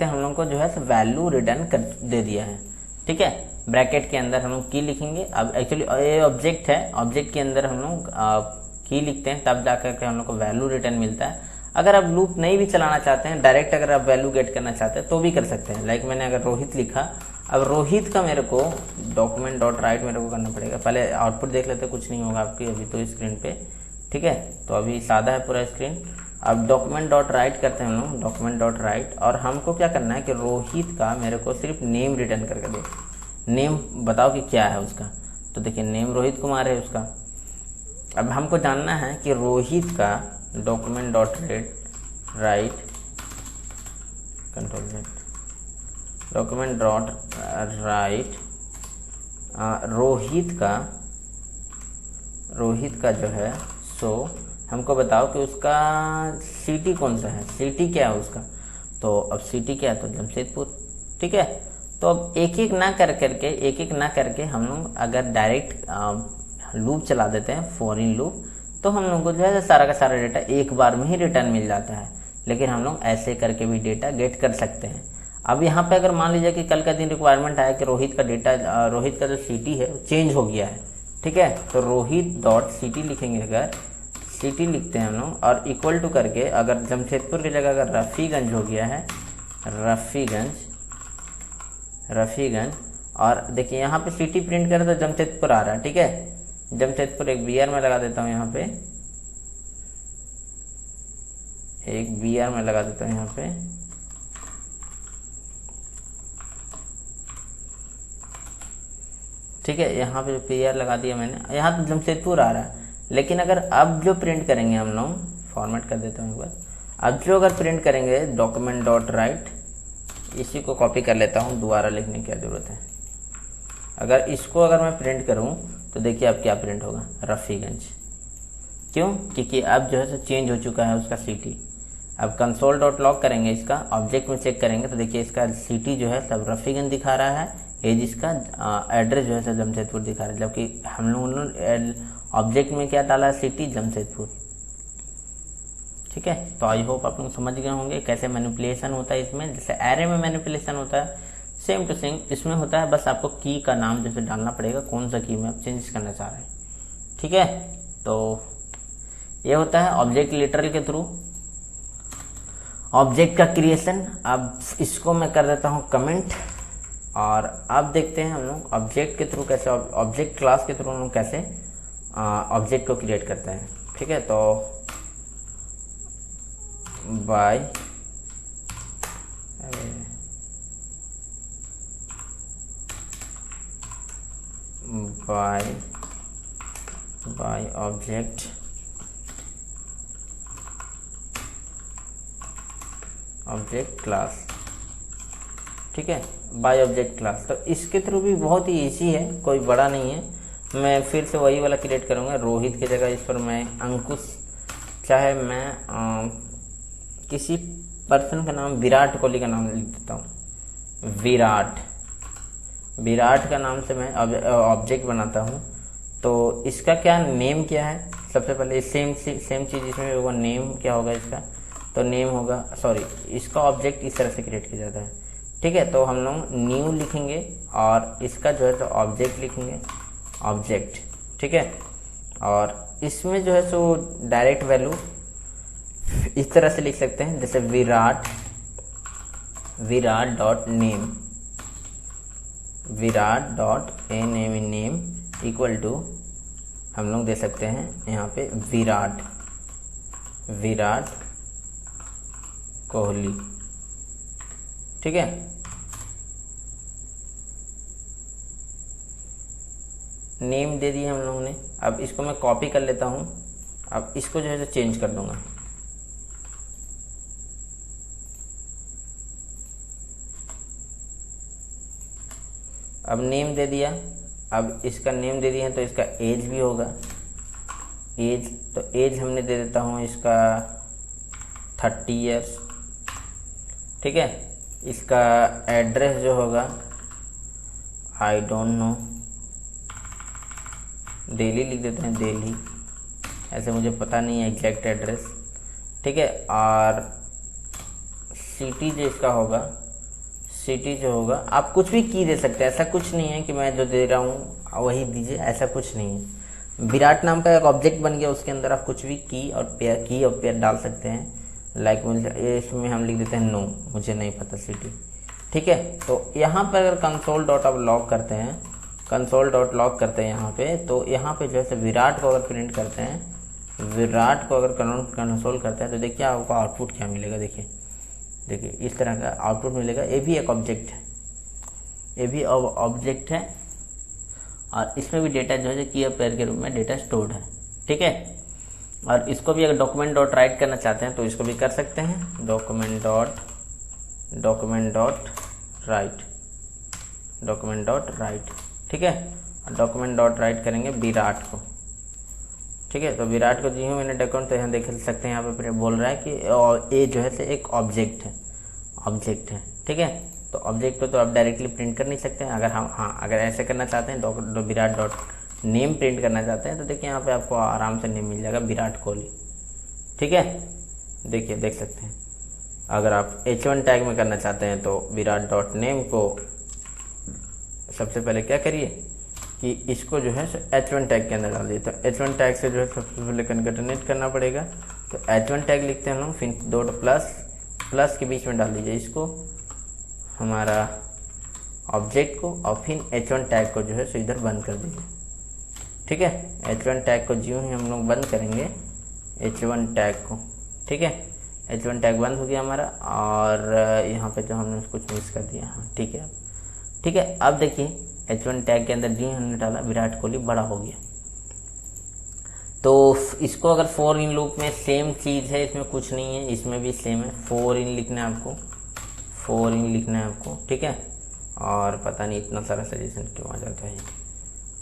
हम लोग को जो है वैल्यू रिटर्न कर दे दिया है, ठीक है। ब्रैकेट के अंदर हम लोग की लिखेंगे। अब एक्चुअली ये ऑब्जेक्ट है, ऑब्जेक्ट के अंदर हम लोग की लिखते हैं, तब जाकर के हम लोग को वैल्यू रिटर्न मिलता है। अगर आप लूप नहीं भी चलाना चाहते हैं, डायरेक्ट अगर आप वैल्यू गेट करना चाहते हैं तो भी कर सकते हैं। लाइक मैंने अगर रोहित लिखा, अब रोहित का मेरे को डॉक्यूमेंट डॉट राइट मेरे को करना पड़ेगा। पहले आउटपुट देख लेते, कुछ नहीं होगा आपकी अभी तो स्क्रीन पे, ठीक है। तो अभी सादा है पूरा स्क्रीन। अब डॉक्यूमेंट डॉट राइट करते हैं हम लोग, डॉक्यूमेंट डॉट राइट, और हमको क्या करना है कि रोहित का मेरे को सिर्फ नेम रिटर्न करके दो, नेम बताओ कि क्या है उसका। तो देखिए नेम रोहित कुमार है उसका। अब हमको जानना है कि रोहित का document dot right control Z, document dot right Rohit का जो है सो हमको बताओ कि उसका सिटी कौन सा है, सिटी क्या है उसका। तो अब सिटी क्या है, तो जमशेदपुर, ठीक है। तो अब एक एक ना करके हम लोग अगर डायरेक्ट लूप चला देते हैं, फॉरिन लूप, तो हम लोग को जो है सारा का सारा डेटा एक बार में ही रिटर्न मिल जाता है। लेकिन हम लोग ऐसे करके भी डेटा गेट कर सकते हैं। अब यहाँ पे अगर मान लीजिए कि कल का दिन रिक्वायरमेंट आया कि रोहित का डेटा, रोहित का जो सिटी है चेंज हो गया है, ठीक है। तो रोहित डॉट सिटी लिखेंगे, अगर सिटी लिखते हैं हम लोग, और इक्वल टू करके अगर जमशेदपुर की जगह अगर रफ़ीगंज हो गया है, रफ़ीगंज, और देखिए यहाँ पे सिटी प्रिंट करें तो जमशेदपुर आ रहा है, ठीक है। जमशेदपुर एक br में लगा देता हूँ, यहाँ पे एक br में लगा देता हूँ यहाँ पे, ठीक है। यहाँ पे br लगा दिया मैंने, यहाँ तो जमशेदपुर आ रहा है। लेकिन अगर अब जो प्रिंट करेंगे हम लोग, फॉर्मेट कर देता हूँ एक बार, अब जो अगर प्रिंट करेंगे डॉक्यूमेंट डॉट राइट, इसी को कॉपी कर लेता हूँ, दोबारा लिखने की क्या जरूरत है। अगर इसको अगर मैं प्रिंट करूँ तो देखिए अब क्या प्रिंट होगा, रफ़ीगंज। क्यों? क्योंकि अब जो है सो चेंज हो चुका है उसका सिटी। अब कंसोल डॉट लॉग करेंगे, इसका ऑब्जेक्ट में चेक करेंगे तो देखिए इसका सिटी जो है सब रफ़ीगंज दिखा रहा है, एज इसका एड्रेस जो है सब जमशेदपुर दिखा रहा है, जबकि हम लोगों ने ऑब्जेक्ट में क्या डाला है, सिटी जमशेदपुर, ठीक है। तो आई होप आप लोग समझ गए होंगे कैसे मैनिपुलेशन होता है इसमें। जैसे एरे में मैनिपुलेशन होता है, सेम टू सेम इसमें होता है, बस आपको की का नाम जैसे डालना पड़ेगा, कौन सा की में आप चेंज करना चाह रहे हैं, ठीक है। तो ये होता है ऑब्जेक्ट लिटरल के थ्रू ऑब्जेक्ट का क्रिएशन। अब इसको मैं कर देता हूँ कमेंट, और अब देखते हैं हम लोग ऑब्जेक्ट के थ्रू कैसे, ऑब्जेक्ट क्लास के थ्रू हम लोग कैसे ऑब्जेक्ट को क्रिएट करते हैं, ठीक है। तो बाय ऑब्जेक्ट क्लास, ठीक है, बाय ऑब्जेक्ट क्लास। तो इसके थ्रू भी बहुत ही इजी है, कोई बड़ा नहीं है। मैं फिर से वही वाला क्रिएट करूंगा, रोहित की जगह इस पर मैं अंकुश चाहे मैं किसी पर्सन का नाम विराट कोहली का नाम लिख देता हूँ, विराट का नाम से मैं ऑब्जेक्ट बनाता हूँ। तो इसका क्या नेम क्या है, सबसे पहले सेम चीज़ इसमें होगा, नेम क्या होगा इसका, तो नेम होगा, सॉरी इसका ऑब्जेक्ट इस तरह से क्रिएट किया जाता है, ठीक है। तो हम लोग न्यू लिखेंगे और इसका जो है तो ऑब्जेक्ट लिखेंगे, ऑब्जेक्ट, ठीक है। और इसमें जो है सो डायरेक्ट वैल्यू इस तरह से लिख सकते हैं, जैसे Virat dot name, Virat dot name equal to हम लोग दे सकते हैं यहाँ पे विराट कोहली, ठीक है। नेम दे दिए हम लोगों ने। अब इसको मैं कॉपी कर लेता हूँ, अब इसको जो है तो चेंज कर दूंगा। अब नेम दे दिया, अब इसका नेम दे दिया तो इसका एज भी होगा, एज, तो एज हमने दे देता हूँ इसका 30 ईयर्स, ठीक है। इसका एड्रेस जो होगा आई डोंट नो, दिल्ली लिख देते हैं, दिल्ली, ऐसे मुझे पता नहीं है एग्जैक्ट एड्रेस, ठीक है। और सिटी जो इसका होगा, सिटी जो होगा, आप कुछ भी की दे सकते हैं, ऐसा कुछ नहीं है कि मैं जो दे रहा हूँ वही दीजिए, ऐसा कुछ नहीं है। विराट नाम का एक ऑब्जेक्ट बन गया, उसके अंदर आप कुछ भी की और पेयर डाल सकते हैं। लाइक इसमें हम लिख देते हैं नो, मुझे नहीं पता सिटी, ठीक है। तो यहाँ पर अगर कंसोल डॉट आप लॉग करते हैं, कंसोल डॉट लॉग करते हैं यहाँ पे, तो यहाँ पे जो है विराट को अगर प्रिंट करते हैं, विराट को अगर कंसोल करते हैं तो देखिए आपको आउटपुट क्या मिलेगा, देखिए इस तरह का आउटपुट मिलेगा। ये भी एक ऑब्जेक्ट है, ये भी ऑब्जेक्ट है, और इसमें भी डेटा जो है की और पेयर के रूप में डेटा स्टोर्ड है, ठीक है। और इसको भी अगर डॉक्यूमेंट डॉट राइट करना चाहते हैं तो इसको भी कर सकते हैं, डॉक्यूमेंट डॉट राइट, ठीक है। डॉक्यूमेंट डॉट राइट करेंगे विराट को, ठीक है। तो विराट को जी हूँ मैंने डॉक्यूमेंट, तो यहाँ देख सकते हैं, यहाँ पे बोल रहा है कि ये जो है से एक ऑब्जेक्ट है, ठीक है। तो ऑब्जेक्ट को तो आप डायरेक्टली प्रिंट कर नहीं सकते हैं। अगर हम अगर ऐसे करना चाहते हैं, विराट डॉट नेम प्रिंट करना चाहते हैं, तो देखिए यहाँ पे आपको आराम से नेम मिल जाएगा, विराट कोहली, ठीक है। देखिए देख सकते हैं। अगर आप H1 टैग में करना चाहते हैं तो विराट डॉट नेम को सबसे पहले क्या करिए कि इसको जो है H1 टैग के अंदर डाल दिए। तो H1 टैग से जो है सबसे पहले कन्केटेनेट करना पड़ेगा। तो H1 टैग लिखते हैं हम लोग, फिर डॉट प्लस के बीच में डाल दीजिए इसको, हमारा ऑब्जेक्ट को, और फिर H1 टैग को जो है सो इधर बंद कर दीजिए, ठीक है। H1 टैग को ज्यों ही हम लोग बंद करेंगे, H1 टैग को, ठीक है। H1 टैग बंद हो गया हमारा, और यहाँ पे जो हमने कुछ मिस कर दिया, हाँ ठीक है, ठीक है। अब देखिए H1 टैग के अंदर जो हमने डाला विराट कोहली बड़ा हो गया। तो इसको अगर फॉर इन लूप में सेम चीज़ है, इसमें कुछ नहीं है, इसमें भी सेम है, फॉर इन लिखना है आपको, फॉर इन लिखना है आपको, ठीक है। और पता नहीं इतना सारा सजेशन क्यों आ जाता है,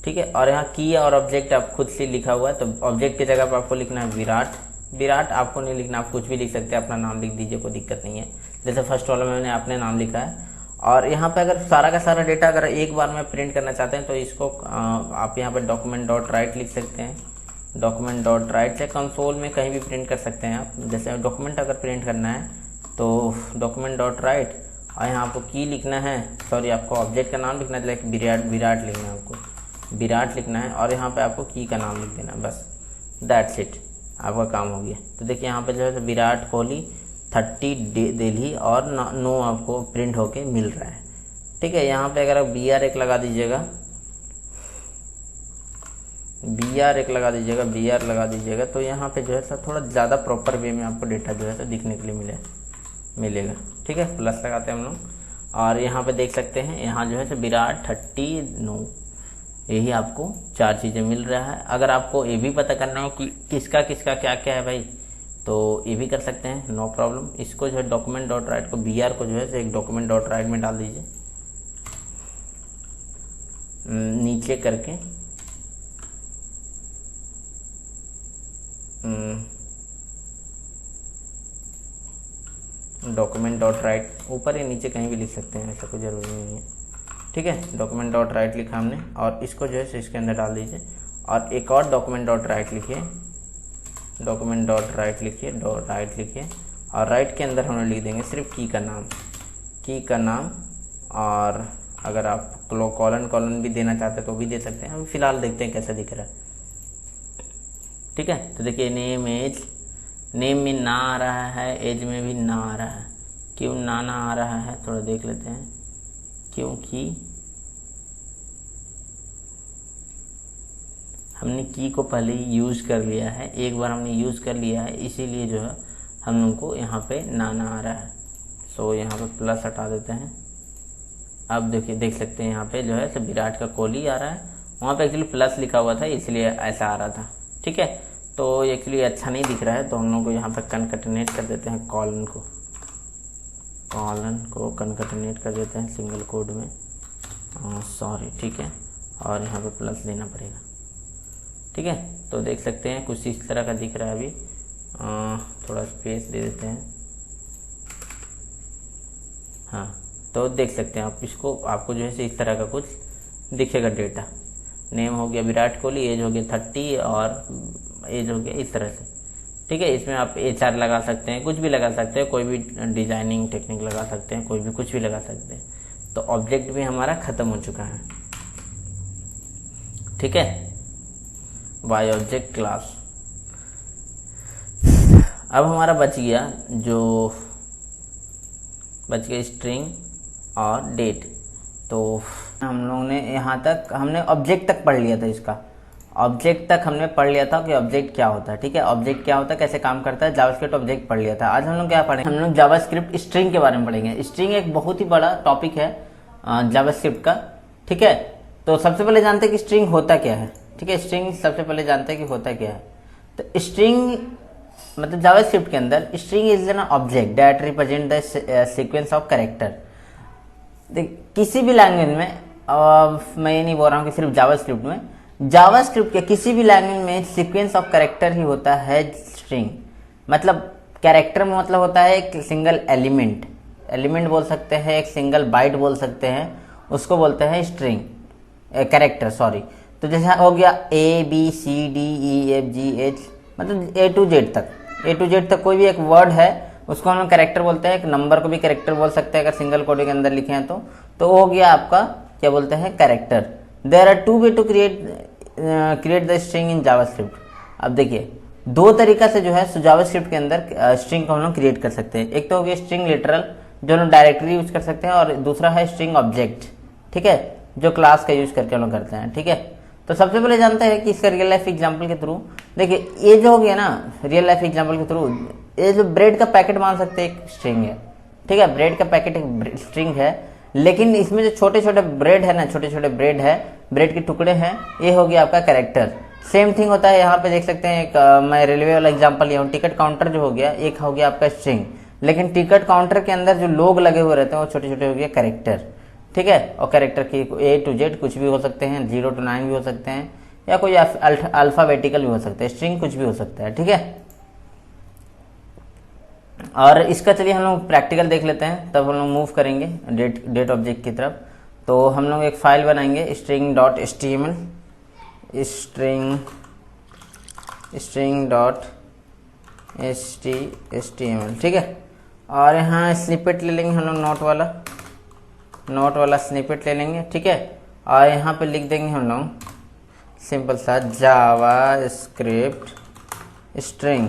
ठीक है। और यहाँ की और ऑब्जेक्ट आप खुद से लिखा हुआ है, तो ऑब्जेक्ट की जगह पर आपको लिखना है विराट आपको नहीं लिखना, आप कुछ भी लिख सकते हैं, अपना नाम लिख दीजिए, कोई दिक्कत नहीं है। जैसे फर्स्ट वाला में मैंने अपने नाम लिखा है। और यहाँ पे अगर सारा का सारा डेटा अगर एक बार में प्रिंट करना चाहते हैं तो इसको आप यहाँ पे डॉक्यूमेंट डॉट राइट लिख सकते हैं, डॉक्यूमेंट डॉट राइट से कंसोल में कहीं भी प्रिंट कर सकते हैं आप। जैसे डॉक्यूमेंट अगर प्रिंट करना है तो डॉक्यूमेंट डॉट राइट, और यहाँ आपको की लिखना है, सॉरी आपको ऑब्जेक्ट का नाम लिखना है, लाइक विराट लिखना है, आपको विराट लिखना है, और यहाँ पे आपको की का नाम लिख देना है, बस दैट्स इट, आपका काम हो गया। तो देखिए यहाँ पे जो है विराट कोहली 30 दिल्ली और नो आपको प्रिंट होके मिल रहा है, ठीक है। यहाँ पे अगर आप BR1 लगा दीजिएगा, BR लगा दीजिएगा, तो यहाँ पे जो है सर थोड़ा ज़्यादा प्रॉपर वे में आपको डेटा जो है सर दिखने के लिए मिलेगा, ठीक है। प्लस लगाते हैं हम लोग, और यहाँ पे देख सकते हैं, यहाँ जो है सर विराट 39, यही आपको 4 चीज़ें मिल रहा है। अगर आपको ये भी पता करना हो कि किसका क्या क्या है भाई, तो ये भी कर सकते हैं, नो प्रॉब्लम। इसको जो है डॉक्यूमेंट डॉट राइट को, BR को जो है एक डॉक्यूमेंट डॉट राइट में डाल दीजिए, नीचे करके डॉक्यूमेंट डॉट राइट, ऊपर या नीचे कहीं भी लिख सकते हैं, ऐसा कोई ज़रूरी नहीं है। ठीक है, डॉक्यूमेंट डॉट राइट लिखा हमने, और इसको जो है सो इसके अंदर डाल दीजिए। और एक और डॉक्यूमेंट डॉट राइट लिखिए, डॉक्यूमेंट डॉट राइट लिखिए, डॉट राइट लिखिए, और राइट के अंदर हम लोग लिख देंगे सिर्फ की का नाम, की का नाम। और अगर आप कॉलन भी देना चाहते हैं तो भी दे सकते हैं, अभी फिलहाल देखते हैं कैसा दिख रहा है। ठीक है, तो देखिए नेम एज, नेम में ना आ रहा है, एज में भी ना आ रहा है। क्यों ना आ रहा है थोड़ा देख लेते हैं, क्योंकि हमने की को पहले ही यूज़ कर लिया है, एक बार हमने यूज़ कर लिया है, इसीलिए जो है हम लोग को यहाँ पे ना आ रहा है। सो यहाँ पे प्लस हटा देते हैं। अब देखिए, देख सकते हैं यहाँ पे जो है सब विराट का कोहली आ रहा है, वहाँ पे एक्चुअली प्लस लिखा हुआ था इसलिए ऐसा आ रहा था। ठीक है, तो एक्चुअली अच्छा नहीं दिख रहा है, तो हम लोग को यहाँ पे कनकटनेट कर देते हैं कॉलन को कनकटनेट कर देते हैं सिंगल कोड में, सॉरी। ठीक है, और यहाँ पे प्लस देना पड़ेगा। ठीक है, तो देख सकते हैं कुछ इस तरह का दिख रहा है। अभी थोड़ा स्पेस दे देते हैं, हाँ, तो देख सकते हैं आप इसको, आपको जो है इस तरह का कुछ दिखेगा डेटा। नेम हो गया विराट कोहली, एज हो गया 30 और एज हो गया इस तरह से। ठीक है, इसमें आप HR लगा सकते हैं, कुछ भी लगा सकते हैं, कोई भी डिजाइनिंग टेक्निक लगा सकते हैं, कोई भी कुछ भी लगा सकते हैं। तो ऑब्जेक्ट भी हमारा खत्म हो चुका है। ठीक है, बाय ऑब्जेक्ट क्लास। अब हमारा बच गया स्ट्रिंग और डेट। तो हम लोगों ने यहाँ तक हमने ऑब्जेक्ट तक पढ़ लिया था, इसका ऑब्जेक्ट तक हमने पढ़ लिया था कि ऑब्जेक्ट क्या होता है। ठीक है, ऑब्जेक्ट क्या होता है, कैसे काम करता है, जावास्क्रिप्ट ऑब्जेक्ट पढ़ लिया था। आज हम लोग क्या पढ़ेंगे, हम लोग जावास्क्रिप्ट स्ट्रिंग के बारे में पढ़ेंगे। स्ट्रिंग एक बहुत ही बड़ा टॉपिक है जावास्क्रिप्ट का। ठीक है, तो सबसे पहले जानते हैं कि स्ट्रिंग होता क्या है। ठीक है, स्ट्रिंग सबसे पहले जानते हैं कि होता क्या है। तो स्ट्रिंग मतलब जावास्क्रिप्ट के अंदर string is an object that represent the sequence of character. किसी भी लैंग्वेज में, मैं ये नहीं बोल रहा हूँ कि सिर्फ जावास्क्रिप्ट में, जावास्क्रिप्ट के किसी भी लैंग्वेज में सीक्वेंस ऑफ कैरेक्टर ही होता है स्ट्रिंग। मतलब कैरेक्टर में मतलब होता है एक सिंगल एलिमेंट बोल सकते हैं, एक सिंगल बाइट बोल सकते हैं, उसको बोलते हैं स्ट्रिंग कैरेक्टर, सॉरी। तो जैसे हो गया ABCDEFGH, मतलब A to Z तक कोई भी एक वर्ड है उसको हम कैरेक्टर बोलते हैं। एक नंबर को भी कैरेक्टर बोल सकते हैं अगर सिंगल कोड के अंदर लिखे हैं तो हो गया आपका क्या बोलते हैं, character. There are 2 way to create the string in JavaScript. अब देखिए, 2 तरीका से जो है जावास्क्रिप्ट के अंदर स्ट्रिंग को हम लोग क्रिएट कर सकते हैं। एक तो हो गया स्ट्रिंग लिटरल, जो हम डायरेक्टली यूज कर सकते हैं, और दूसरा है स्ट्रिंग ऑब्जेक्ट। ठीक है, जो क्लास का यूज करके हम लोग करते हैं। ठीक है, तो सबसे पहले जानते हैं कि इसका रियल लाइफ एग्जांपल के थ्रू देखिए, ये जो हो गया ना रियल लाइफ एग्जांपल के थ्रू, ये जो ब्रेड का पैकेट मान सकते हैं एक स्ट्रिंग है। ठीक है, ब्रेड का पैकेट एक स्ट्रिंग है, लेकिन इसमें जो छोटे छोटे ब्रेड है ना, छोटे छोटे ब्रेड है, ब्रेड के टुकड़े हैं, ये हो गया आपका कैरेक्टर। सेम थिंग होता है यहाँ पे, देख सकते हैं एक मैं रेलवे वाला एग्जांपल लिया हूँ। टिकट काउंटर जो हो गया, एक हो गया आपका स्ट्रिंग, लेकिन टिकट काउंटर के अंदर जो लोग लगे हुए रहते हैं वो छोटे छोटे हो गया कैरेक्टर। ठीक है, और कैरेक्टर की A to Z कुछ भी हो सकते हैं, 0 to 9 भी हो सकते हैं, या कोई अल्फाबेटिकल भी हो सकता है, स्ट्रिंग कुछ भी हो सकता है। ठीक है, और इसका चलिए हम लोग प्रैक्टिकल देख लेते हैं, तब हम लोग मूव करेंगे डेट ऑब्जेक्ट की तरफ। तो हम लोग एक फाइल बनाएंगे string.html, string.html। ठीक है, और यहाँ स्निपेट ले लेंगे हम लोग, नोट वाला स्निपेट ले लेंगे। ठीक है, और यहाँ पे लिख देंगे हम लोग सिंपल सा जावास्क्रिप्ट स्ट्रिंग।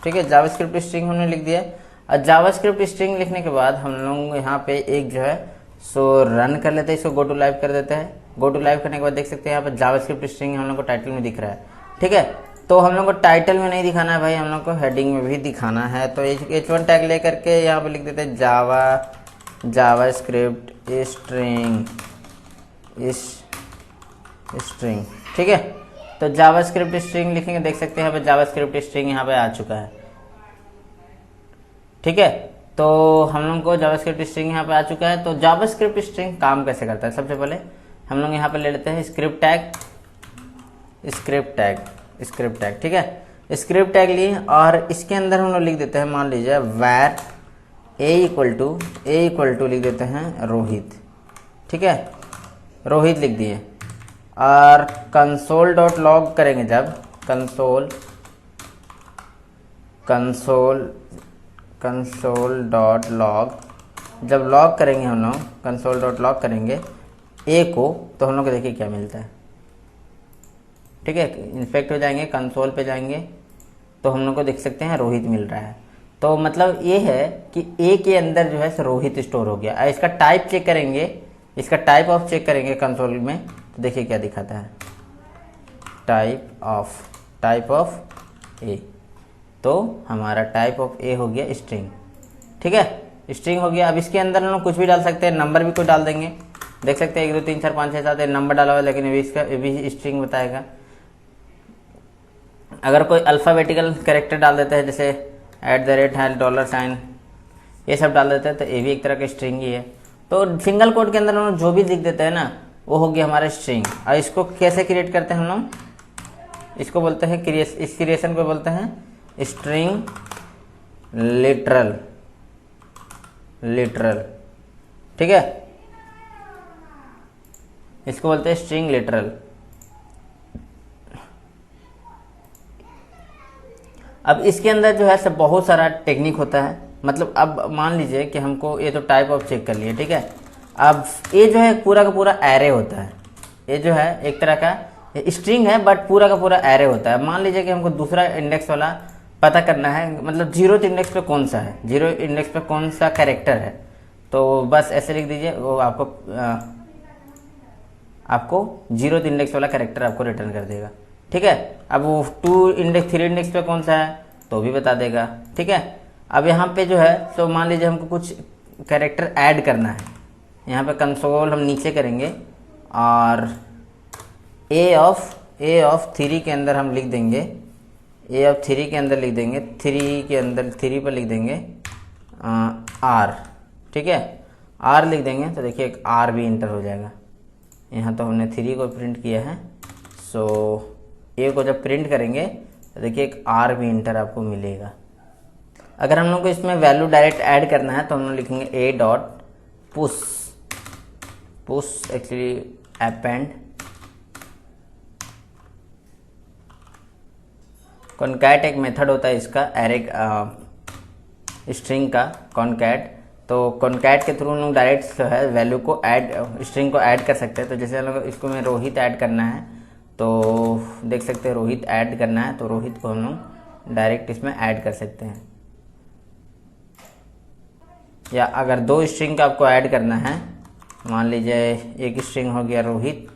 ठीक है, जावास्क्रिप्ट स्ट्रिंग हमने लिख दिया। और जावास्क्रिप्ट स्ट्रिंग लिखने के बाद हम लोग यहाँ पे एक जो है सो रन कर लेते हैं, इसको गो टू लाइव कर देते हैं। गो टू लाइव करने के बाद देख सकते हैं यहाँ पे जावास्क्रिप्ट स्ट्रिंग हम लोग को टाइटल में दिख रहा है। ठीक है, तो हम लोग को टाइटल में नहीं दिखाना है भाई, हम लोग को हेडिंग में भी दिखाना है। तो H1 टैग लेकर के यहाँ पे लिख देते हैं जावास्क्रिप्ट स्ट्रिंग। ठीक है, तो जावास्क्रिप्ट स्ट्रिंग लिखेंगे, देख सकते हैं यहाँ पे जावास्क्रिप्ट स्ट्रिंग यहाँ पे आ चुका है। ठीक है, तो हम लोग को जावास्क्रिप्ट स्ट्रिंग यहाँ पे आ चुका है। तो जावास्क्रिप्ट स्ट्रिंग काम कैसे करता है, सबसे पहले हम लोग यहाँ पे ले लेते हैं स्क्रिप्ट टैग। ठीक है, स्क्रिप्ट टैग लिए, और इसके अंदर हम लोग लिख देते हैं, मान लीजिए ए इक्वल टू लिख देते हैं रोहित, ठीक है, रोहित लिख दिए। और कंसोल डॉट लॉग करेंगे जब कंसोल डॉट लॉग जब लॉग करेंगे हम लोग, कंसोल डॉट लॉग करेंगे ए को, तो हम लोग को देखिए क्या मिलता है, ठीक है। इंस्पेक्ट हो जाएंगे, कंसोल पे जाएंगे तो हम लोग को देख सकते हैं रोहित मिल रहा है। तो मतलब ये है कि ए के अंदर जो है रोहित स्टोर हो गया। इसका टाइप चेक करेंगे, इसका टाइप ऑफ चेक करेंगे कंसोल में, तो देखिए क्या दिखाता है, टाइप ऑफ ए। तो हमारा टाइप ऑफ ए हो गया स्ट्रिंग, ठीक है, स्ट्रिंग हो गया। अब इसके अंदर हम लोग कुछ भी डाल सकते हैं, नंबर भी कोई डाल देंगे, देख सकते हैं 1 2 3 4 5 6 7 नंबर डाला हुआ है, लेकिन ये भी स्ट्रिंग बताएगा। अगर कोई अल्फ़ाबेटिकल कैरेक्टर डाल देते हैं, जैसे $, ये सब डाल देते हैं, तो ये भी एक तरह का स्ट्रिंग ही है। तो सिंगल कोड के अंदर हम लोग जो भी लिख देते हैं ना, वो हो गया हमारा स्ट्रिंग। और इसको कैसे क्रिएट करते हैं हम लोग, इसको बोलते हैं इस क्रिएशन को बोलते हैं स्ट्रिंग लिटरल, ठीक है, इसको बोलते हैं स्ट्रिंग लिटरल। अब इसके अंदर जो है सब बहुत सारा टेक्निक होता है। मतलब अब मान लीजिए कि हमको ये तो टाइप ऑफ चेक कर लिए, ठीक है। अब ये जो है पूरा का पूरा एरे होता है, ये जो है एक तरह का स्ट्रिंग है, बट पूरा का पूरा एरे होता है। मान लीजिए कि हमको दूसरा इंडेक्स वाला पता करना है, मतलब 0th इंडेक्स पे कौन सा है, 0 इंडेक्स पे कौन सा कैरेक्टर है, तो बस ऐसे लिख दीजिए, वो आपको 0th इंडेक्स वाला कैरेक्टर आपको रिटर्न कर देगा, ठीक है। अब वो 2 इंडेक्स 3 इंडेक्स पे कौन सा है तो भी बता देगा, ठीक है। अब यहाँ पे जो है, तो मान लीजिए हमको कुछ कैरेक्टर ऐड करना है, यहाँ पे कंसोल हम नीचे करेंगे और ए ऑफ 3 के अंदर हम लिख देंगे, ए ऑफ 3 के अंदर लिख देंगे, 3 के अंदर 3 पर लिख देंगे आर, ठीक है, आर लिख देंगे तो देखिए एक आर भी इंटर हो जाएगा। यहाँ तो हमने 3 को प्रिंट किया है, सो ए को जब प्रिंट करेंगे तो देखिए एक आर भी इंटर आपको मिलेगा। अगर हम लोग को इसमें वैल्यू डायरेक्ट ऐड करना है तो हम लोग लिखेंगे ए dot push actually append concat, एक मेथड होता है इसका एरे स्ट्रिंग का कॉनकैट। तो कॉनकैट के थ्रू हम लोग डायरेक्ट जो है वैल्यू को ऐड, स्ट्रिंग को ऐड कर सकते हैं। तो जैसे हम लोग इसको में रोहित ऐड करना है, तो देख सकते हैं रोहित ऐड करना है, तो रोहित को हम लोग डायरेक्ट इसमें ऐड कर सकते हैं। या अगर 2 स्ट्रिंग का आपको ऐड करना है, मान लीजिए एक स्ट्रिंग हो गया रोहित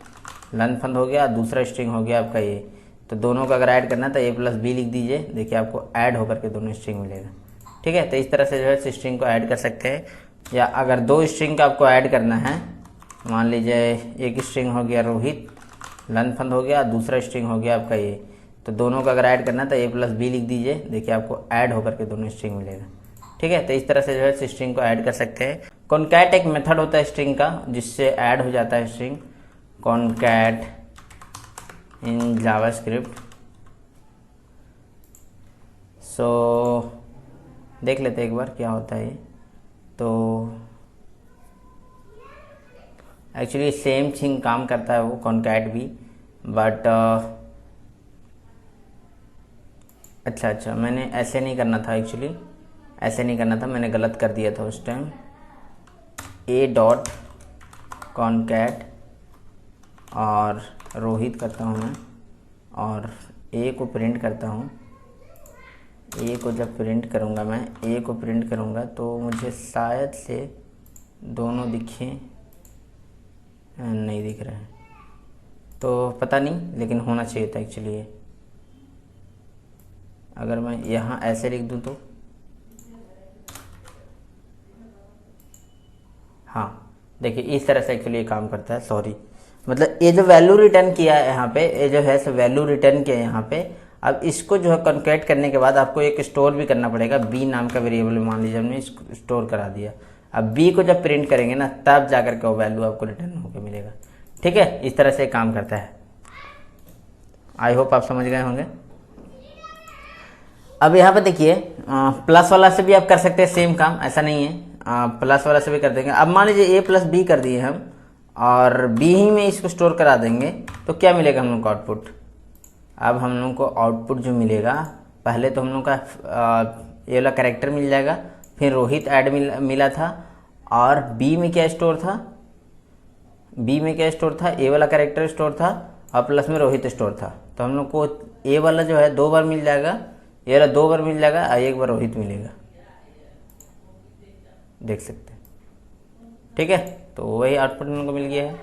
लनफंद हो गया, दूसरा स्ट्रिंग हो गया आपका ये, तो दोनों का अगर ऐड करना है तो A+B लिख दीजिए, देखिए आपको ऐड होकर के दोनों स्ट्रिंग मिलेगा, ठीक है। तो इस तरह से जो है स्ट्रिंग को ऐड कर सकते हैं। या अगर 2 स्ट्रिंग का आपको ऐड करना है, मान लीजिए एक स्ट्रिंग हो गया रोहित लनफंद हो गया, दूसरा स्ट्रिंग हो गया आपका ये, तो दोनों का अगर ऐड करना है तो A+B लिख दीजिए, देखिए आपको ऐड होकर के दोनों स्ट्रिंग मिलेगा, ठीक है। तो इस तरह से जो है स्ट्रिंग को ऐड कर सकते हैं। कॉनकैट एक मेथड होता है स्ट्रिंग का, जिससे ऐड हो जाता है स्ट्रिंग, कॉनकैट इन जावास्क्रिप्ट। सो देख लेते हैं एक बार क्या होता है ये। तो एक्चुअली सेम थिंग काम करता है वो कॉनकैट भी, बट अच्छा मैंने ऐसे नहीं करना था, एक्चुअली ऐसे नहीं करना था, मैंने गलत कर दिया था उस टाइम। ए डॉट कॉनकैट और रोहित करता हूँ मैं, और ए को प्रिंट करता हूँ। ए को जब प्रिंट करूँगा मैं, ए को प्रिंट करूँगा तो मुझे शायद से दोनों दिखे, नहीं दिख रहा है, तो पता नहीं, लेकिन होना चाहिए था एक्चुअली ये। अगर मैं यहाँ ऐसे लिख दूँ तो हाँ, देखिए इस तरह से एक्चुअली ये काम करता है। सॉरी, मतलब ये जो वैल्यू रिटर्न किया है यहाँ पे, ये जो है वैल्यू रिटर्न किया है यहाँ पे। अब इसको जो है कॉन्कैट करने के बाद आपको एक स्टोर भी करना पड़ेगा, बी नाम का वेरिएबल मान लीजिए हमने इसको स्टोर करा दिया। अब बी को जब प्रिंट करेंगे ना, तब जाकर के वो वैल्यू आपको रिटर्न होकर मिलेगा, ठीक है। इस तरह से काम करता है। आई होप आप समझ गए होंगे। अब यहाँ पे देखिए प्लस वाला से भी आप कर सकते हैं सेम काम, ऐसा नहीं है, प्लस वाला से भी कर देंगे। अब मान लीजिए a प्लस बी कर दिए हम और b ही में इसको स्टोर करा देंगे तो क्या मिलेगा हम लोग को आउटपुट। अब हम लोग को आउटपुट जो मिलेगा, पहले तो हम लोग का ये वाला कैरेक्टर मिल जाएगा, फिर रोहित ऐड मिला था और b में क्या स्टोर था, b में क्या स्टोर था, a वाला कैरेक्टर स्टोर था और प्लस में रोहित स्टोर था। तो हम लोग को a वाला जो है 2 बार मिल जाएगा, ये वाला 2 बार मिल जाएगा और 1 बार रोहित मिलेगा, देख सकते हैं। ठीक है, तो वही आउटपुट हम लोग को मिल गया है।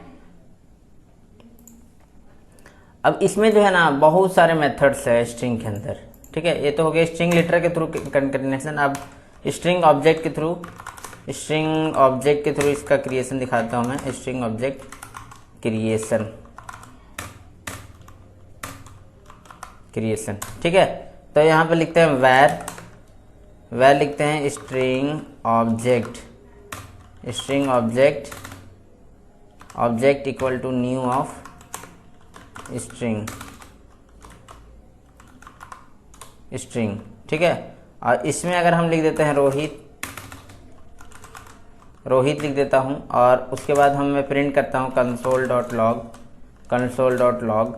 अब इसमें जो है ना बहुत सारे मेथड्स है स्ट्रिंग के अंदर। ठीक है, ये तो हो गया स्ट्रिंग लेटर के थ्रू कंकैटिनेशन। अब स्ट्रिंग ऑब्जेक्ट के थ्रू इसका क्रिएशन दिखाता हूं मैं। String object creation. ठीक है, तो यहाँ पे लिखते हैं वैर लिखते हैं string object equal to new of string. ठीक है, और इसमें अगर हम लिख देते हैं रोहित लिख देता हूं और उसके बाद मैं प्रिंट करता हूं console.log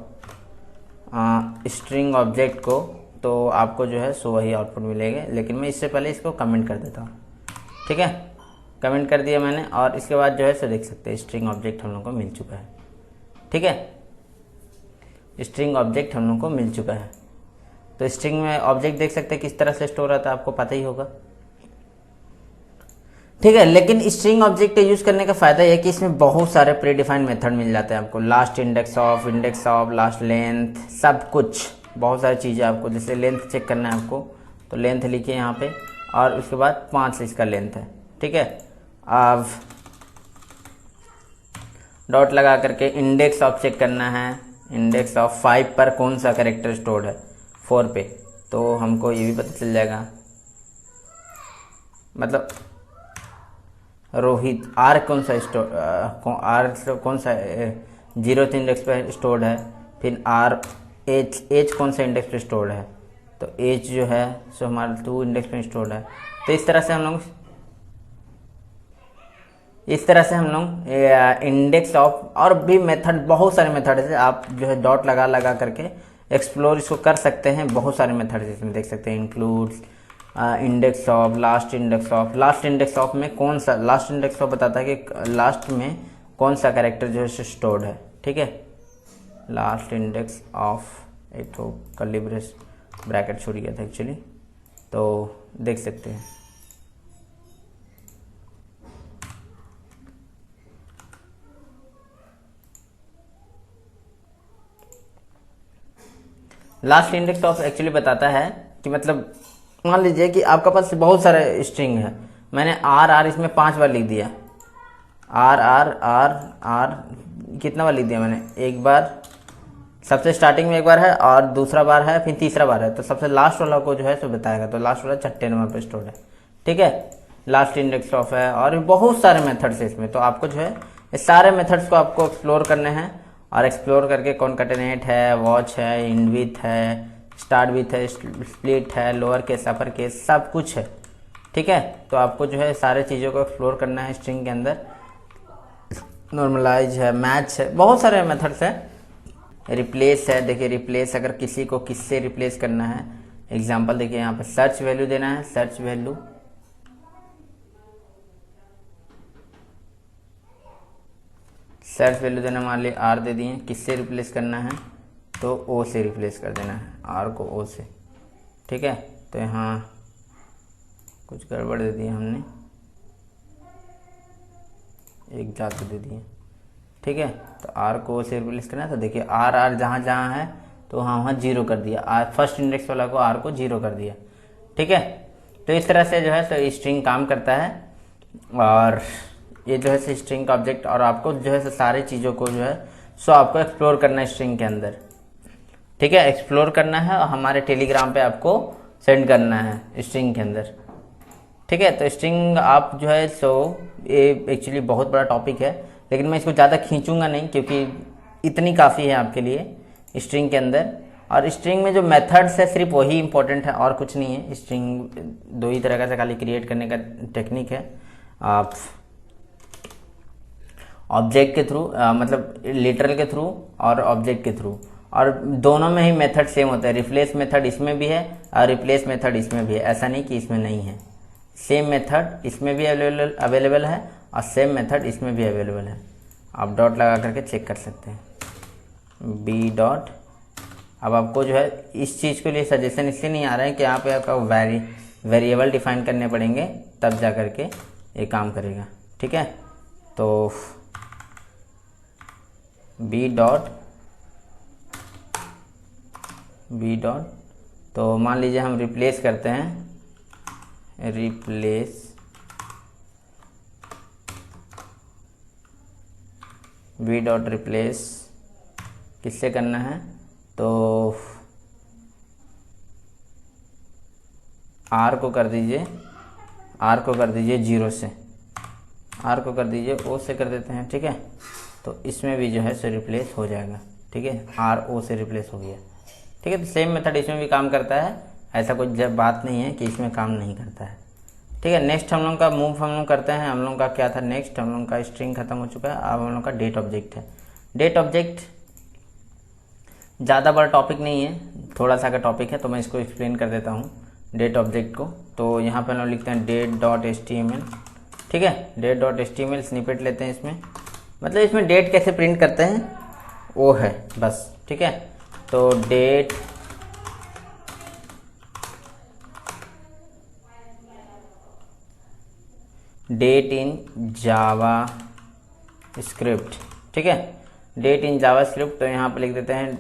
स्ट्रिंग ऑब्जेक्ट को, तो आपको जो है सो वही आउटपुट मिलेगा। लेकिन मैं इससे पहले इसको कमेंट कर देता हूँ। ठीक है, कमेंट कर दिया मैंने और इसके बाद जो है सो देख सकते हैं स्ट्रिंग ऑब्जेक्ट हम लोग को मिल चुका है। ठीक है, स्ट्रिंग ऑब्जेक्ट हम लोग को मिल चुका है। तो स्ट्रिंग में ऑब्जेक्ट देख सकते हैं किस तरह से स्टोर होता है, आपको पता ही होगा। ठीक है, लेकिन स्ट्रिंग ऑब्जेक्ट यूज करने का फायदा यह कि इसमें बहुत सारे प्री डिफाइंड मेथड मिल जाते हैं आपको। Last index of, last length, सब कुछ, बहुत सारी चीज़ें आपको। जैसे लेंथ चेक करना है आपको तो लेंथ लिखिए यहाँ पे और उसके बाद 5 इसका लेंथ है। ठीक है, अब डॉट लगा करके इंडेक्स ऑफ चेक करना है। इंडेक्स ऑफ 5 पर कौन सा कैरेक्टर स्टोर्ड है, 4 पे, तो हमको ये भी पता चल जाएगा। मतलब रोहित आर कौन सा कौन सा 0th इंडेक्स पे स्टोर्ड है, फिर आर एच कौन सा इंडेक्स पे स्टोर्ड है, तो एच जो है सो हमारा 2 इंडेक्स पे स्टोर्ड है। तो इस तरह से हम लोग इंडेक्स ऑफ और भी मेथड, बहुत सारे मेथड है। आप जो है डॉट लगा करके एक्सप्लोर इसको कर सकते हैं। बहुत सारे मेथड इसमें देख सकते हैं, includes, index of, last index of में कौन सा, लास्ट इंडेक्स ऑफ बताता है कि लास्ट में कौन सा कैरेक्टर जो है स्टोर्ड है। ठीक है, लास्ट इंडेक्स ऑफ, एक तो कर्ली ब्रैकेट छूट गया था एक्चुअली, तो देख सकते हैं। लास्ट इंडेक्स ऑफ एक्चुअली बताता है कि मतलब मान लीजिए कि आपका पास बहुत सारे स्ट्रिंग है, मैंने आर इसमें 5 बार लिख दिया, आर कितना बार लिख दिया मैंने, एक बार, सबसे स्टार्टिंग में एक बार है और दूसरा बार है, फिर तीसरा बार है, तो सबसे लास्ट वाला को जो है सो बताएगा। तो लास्ट वाला 6 नंबर पे स्टोर है। ठीक है, लास्ट इंडेक्स ऑफ है और बहुत सारे मेथड्स है इसमें। तो आपको जो है इस सारे मेथड्स को आपको एक्सप्लोर करने हैं और एक्सप्लोर करके कॉन्कैटिनेट है, वॉच है, इंड विथ है, स्टार्ट विथ है, स्प्लिट है, लोअर केस, अपर केस, सब कुछ है। ठीक है, तो आपको जो है सारे चीज़ों को एक्सप्लोर करना है स्ट्रिंग के अंदर। नॉर्मलाइज है, मैच है, बहुत सारे मेथड्स है। रिप्लेस है, देखिए रिप्लेस, अगर किसी को किससे रिप्लेस करना है, एग्जांपल देखिए यहाँ पे सर्च वैल्यू देना है, सर्च वैल्यू देना, मान लीजिए आर दे दिए, किससे रिप्लेस करना है तो ओ से रिप्लेस कर देना है, आर को ओ से। ठीक है, तो यहाँ कुछ गड़बड़ दे दी हमने, एक ज़्यादा दे दिए। ठीक है, तो आर को ओ से रिप्लेस करना है, तो देखिए आर जहाँ है तो वहाँ 0 कर दिया, फर्स्ट इंडेक्स वाला को आर को 0 कर दिया। ठीक है, तो इस तरह से जो है तो स्ट्रिंग काम करता है और ये जो है स्ट्रिंग का ऑब्जेक्ट। और आपको जो है सारी चीज़ों को जो है सो आपको एक्सप्लोर करना है स्ट्रिंग के अंदर। ठीक है, एक्सप्लोर करना है और हमारे टेलीग्राम पे आपको सेंड करना है स्ट्रिंग के अंदर। ठीक है, तो स्ट्रिंग आप जो है सो ये एक्चुअली बहुत बड़ा टॉपिक है, लेकिन मैं इसको ज़्यादा खींचूंगा नहीं क्योंकि इतनी काफ़ी है आपके लिए स्ट्रिंग के अंदर। और स्ट्रिंग में जो मेथड्स है सिर्फ वही इंपॉर्टेंट है और कुछ नहीं है। स्ट्रिंग दो ही तरह का से खाली क्रिएट करने का टेक्निक है। आप ऑब्जेक्ट के थ्रू मतलब लिटरल के थ्रू और ऑब्जेक्ट के थ्रू, और दोनों में ही मेथड सेम होता है। रिप्लेस मेथड इसमें भी है और रिप्लेस मेथड इसमें भी है, ऐसा नहीं कि इसमें नहीं है। सेम मेथड इसमें भी अवेलेबल है और सेम मेथड इसमें भी अवेलेबल है। आप डॉट लगा करके चेक कर सकते हैं। B dot. अब आपको जो है इस चीज़ के लिए सजेशन इसलिए नहीं आ रहा है कि यहाँ पे आपका वेरिएबल डिफाइन करने पड़ेंगे, तब जा करके ये काम करेगा। ठीक है, तो बी डॉट तो मान लीजिए हम रिप्लेस करते हैं, रिप्लेस बी डॉट रिप्लेस किससे करना है, तो आर को कर दीजिए, जीरो से, आर को कर दीजिए ओ से कर देते हैं। ठीक है, तो इसमें भी जो है सो रिप्लेस हो जाएगा। ठीक है, आर ओ से रिप्लेस हो गया। ठीक है, तो सेम मेथड इसमें भी काम करता है, ऐसा कुछ जब बात नहीं है कि इसमें काम नहीं करता है। ठीक है, नेक्स्ट हम लोग का मूव हम लोग करते हैं। हम लोग का क्या था नेक्स्ट, हम लोग का स्ट्रिंग खत्म हो चुका है, अब हम लोग का डेट ऑब्जेक्ट है। डेट ऑब्जेक्ट ज़्यादा बड़ा टॉपिक नहीं है, थोड़ा सा का टॉपिक है, तो मैं इसको एक्सप्लेन कर देता हूँ डेट ऑब्जेक्ट को। तो यहाँ पर हम लोग लिखते हैं डेट डॉट HTML। ठीक है, डेट डॉट HTML स्निपेट लेते हैं इसमें, मतलब इसमें डेट कैसे प्रिंट करते हैं वो है बस। ठीक है, तो डेट इन जावा स्क्रिप्ट। ठीक है, डेट इन जावा स्क्रिप्ट, तो यहाँ पर लिख देते हैं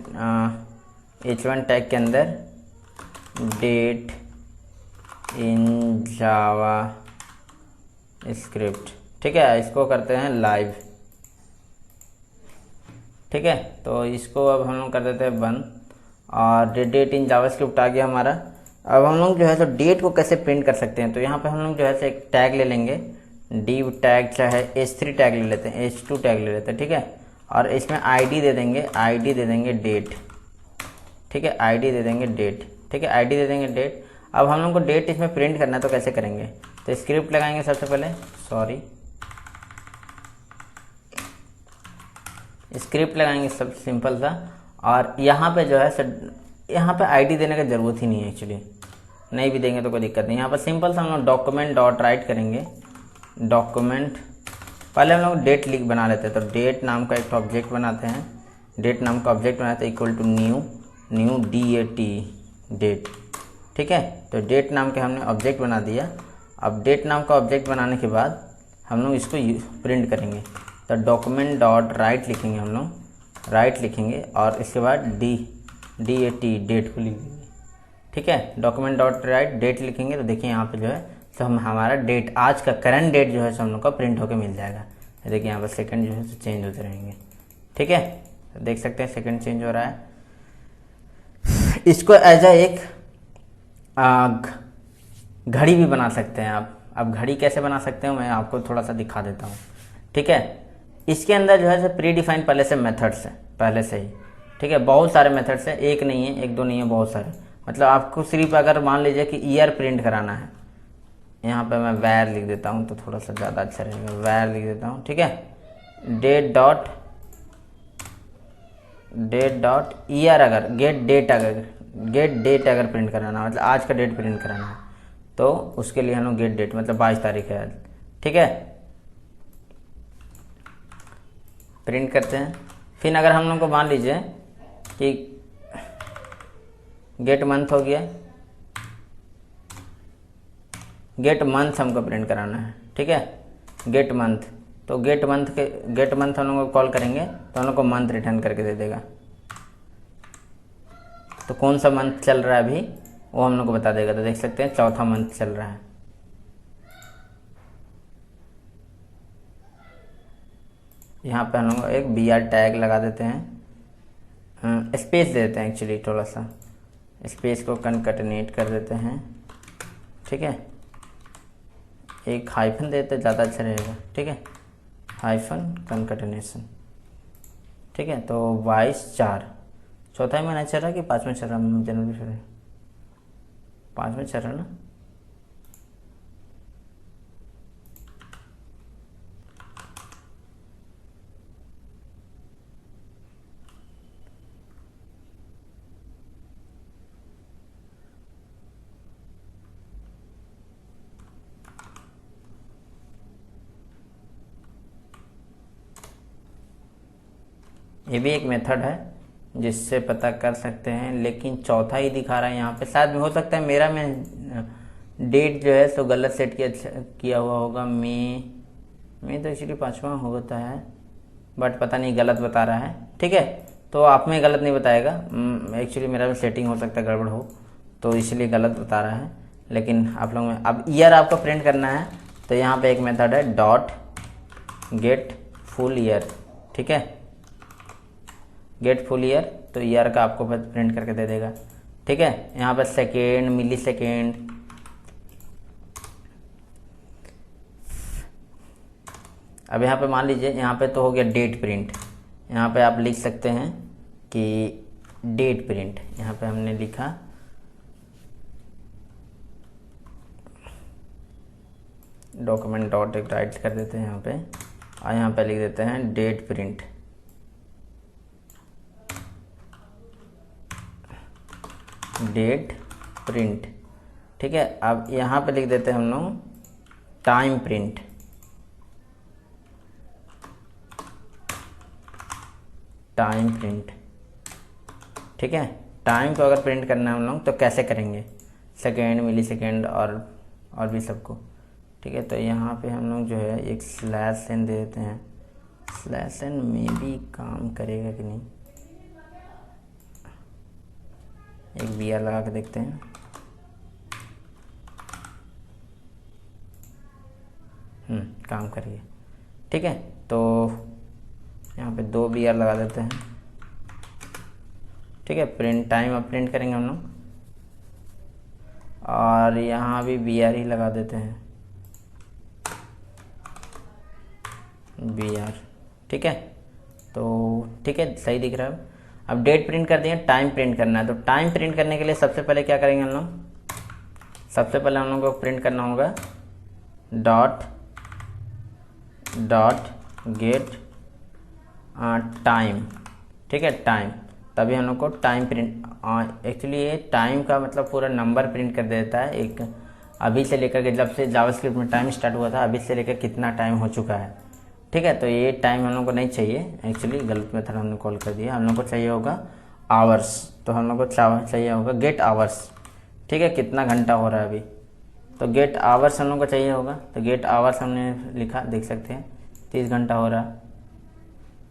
H1 टैग के अंदर डेट इन जावा स्क्रिप्ट। ठीक है, इसको करते हैं लाइव। ठीक है, तो इसको अब हम लोग कर देते हैं बंद, और डेट इन जावा स्क्रिप्ट आ गया हमारा। अब हम लोग जो है तो डेट को कैसे प्रिंट कर सकते हैं, तो यहाँ पे हम लोग जो है एक टैग ले लेंगे, div टैग चाहे H3 टैग ले लेते हैं, H2 टैग ले लेते हैं। ठीक है, और इसमें ID दे देंगे डेट। ठीक है, ID दे देंगे डेट। ठीक है, ID दे देंगे डेट। अब हम लोग को डेट इसमें प्रिंट करना है, तो कैसे करेंगे, तो स्क्रिप्ट लगाएंगे सबसे पहले, स्क्रिप्ट लगाएंगे सब सिंपल सा। और यहाँ पे जो है यहाँ पे ID देने की ज़रूरत ही नहीं है एक्चुअली, नहीं भी देंगे तो कोई दिक्कत नहीं। यहाँ पर सिंपल सा हम लोग डॉक्यूमेंट डॉट राइट करेंगे, डॉक्यूमेंट, पहले हम लोग डेट लिख बना लेते हैं, तो डेट नाम का एक ऑब्जेक्ट बनाते हैं, डेट नाम का ऑब्जेक्ट बनाते हैं equal to new DAT date. ठीक है, तो डेट नाम के हमने ऑब्जेक्ट बना दिया। अब डेट नाम का ऑब्जेक्ट बनाने के बाद हम लोग इसको प्रिंट करेंगे, तो डॉक्यूमेंट डॉट राइट लिखेंगे, हम लोग राइट लिखेंगे और इसके बाद DAT डेट को लिख देंगे। ठीक है, डॉक्यूमेंट डॉट राइट डेट लिखेंगे, तो देखिए यहाँ पे जो है तो हमारा डेट, आज का करंट डेट जो है सो हम लोग का प्रिंट होकर मिल जाएगा। देखिए यहाँ पर सेकंड जो है तो चेंज होते रहेंगे। ठीक है, तो देख सकते हैं सेकंड चेंज हो रहा है। इसको एज एक घड़ी भी बना सकते हैं आप। अब घड़ी कैसे बना सकते हैं मैं आपको थोड़ा सा दिखा देता हूँ। ठीक है, इसके अंदर जो है सो प्री डिफाइंड पहले से मेथड्स हैं, पहले से ही। ठीक है, बहुत सारे मेथड्स हैं, एक नहीं है, एक दो नहीं है, बहुत सारे। मतलब आपको सिर्फ अगर मान लीजिए कि ईयर प्रिंट कराना है, यहाँ पे मैं वैर लिख देता हूँ तो थोड़ा सा ज़्यादा अच्छा रहेगा, वैर लिख देता हूँ। ठीक है, डेट डॉट ईयर, अगर गेट डेट अगर प्रिंट कराना है, मतलब आज का डेट प्रिंट कराना है, तो उसके लिए हम लोग गेट डेट, मतलब 22 तारीख है आज। ठीक है, प्रिंट करते हैं। फिर अगर हम लोग को मान लीजिए कि गेट मंथ हो गया, गेट मंथ हमको प्रिंट कराना है। ठीक है, गेट मंथ, तो गेट मंथ हम लोग को कॉल करेंगे तो हम लोग को मंथ रिटर्न करके दे देगा। तो कौन सा मंथ चल रहा है अभी वो हम लोग को बता देगा। तो देख सकते हैं चौथा मंथ चल रहा है। यहाँ पे हम लोग एक BR टैग लगा देते हैं, स्पेस दे देते हैं, एक्चुअली थोड़ा सा स्पेस को कनकटनेट कर देते हैं। ठीक है, एक हाइफन देते ज़्यादा अच्छा रहेगा। ठीक है, हाइफन कनकटनेशन। ठीक है, तो 22/4 चौथा ही महीना चल रहा है कि 5 में चल रहा है? जनवरी फरवरी 5 में चल रहा है ना। ये भी एक मेथड है जिससे पता कर सकते हैं, लेकिन चौथा ही दिखा रहा है यहाँ पे। शायद हो सकता है मेरा में डेट जो है सो गलत सेट किया हुआ होगा। मई तो एक्चुअली 5वां होता है, बट पता नहीं गलत बता रहा है। ठीक है, तो आप में गलत नहीं बताएगा। एक्चुअली मेरा भी सेटिंग हो सकता है गड़बड़ हो, तो इसलिए गलत बता रहा है। लेकिन आप लोग में अब ईयर आपको प्रिंट करना है, तो यहाँ पे एक मेथड है डॉट गेट फुल ईयर। ठीक है, गेट फुल ईयर, तो ईयर का आपको प्रिंट करके दे देगा। ठीक है, यहाँ पर सेकेंड, मिली सेकेंड, अब यहाँ पे मान लीजिए यहाँ पे तो हो गया डेट प्रिंट। यहाँ पे आप लिख सकते हैं कि डेट प्रिंट। यहाँ पे हमने लिखा डॉक्यूमेंट डॉट एक राइट कर देते हैं यहाँ पे, और यहाँ पे लिख देते हैं डेट प्रिंट। Date print. ठीक है, अब यहाँ पे लिख देते हैं हम लोग टाइम प्रिंट। Time print. ठीक है, टाइम को अगर प्रिंट करना है हम लोग तो कैसे करेंगे? सेकेंड, मिली सेकेंड और भी सबको। ठीक है, तो यहाँ पे हम लोग जो है एक स्लैश एन दे देते हैं। स्लैश एन में भी काम करेगा कि नहीं, एक वी आर लगा के देखते हैं। काम करिए। ठीक है, तो यहाँ पे 2 वी आर लगा देते हैं। ठीक है, प्रिंट टाइम अब प्रिंट करेंगे हम लोग, और यहाँ भी वी आर ही लगा देते हैं, वी आर। ठीक है, तो ठीक है, सही दिख रहा है। अब डेट प्रिंट कर दिए, टाइम प्रिंट करना है। तो टाइम प्रिंट करने के लिए सबसे पहले क्या करेंगे हम लोग? सबसे पहले हम लोग को प्रिंट करना होगा डॉट गेट टाइम। ठीक है, टाइम, तभी हम लोग को टाइम प्रिंट। एक्चुअली ये टाइम का मतलब पूरा नंबर प्रिंट कर देता है, एक अभी से लेकर के जब से जावास्क्रिप्ट में टाइम स्टार्ट हुआ था अभी से लेकर कितना टाइम हो चुका है। ठीक है, तो ये टाइम हम लोग को नहीं चाहिए, एक्चुअली गलत मेथड हमने कॉल कर दिया। हम लोग को चाहिए होगा आवर्स, तो हम लोग को चाहिए होगा गेट आवर्स। ठीक है, कितना घंटा हो रहा है अभी, तो गेट आवर्स हम लोग को चाहिए होगा। तो गेट आवर्स हमने लिखा, देख सकते हैं 30 घंटा हो रहा है,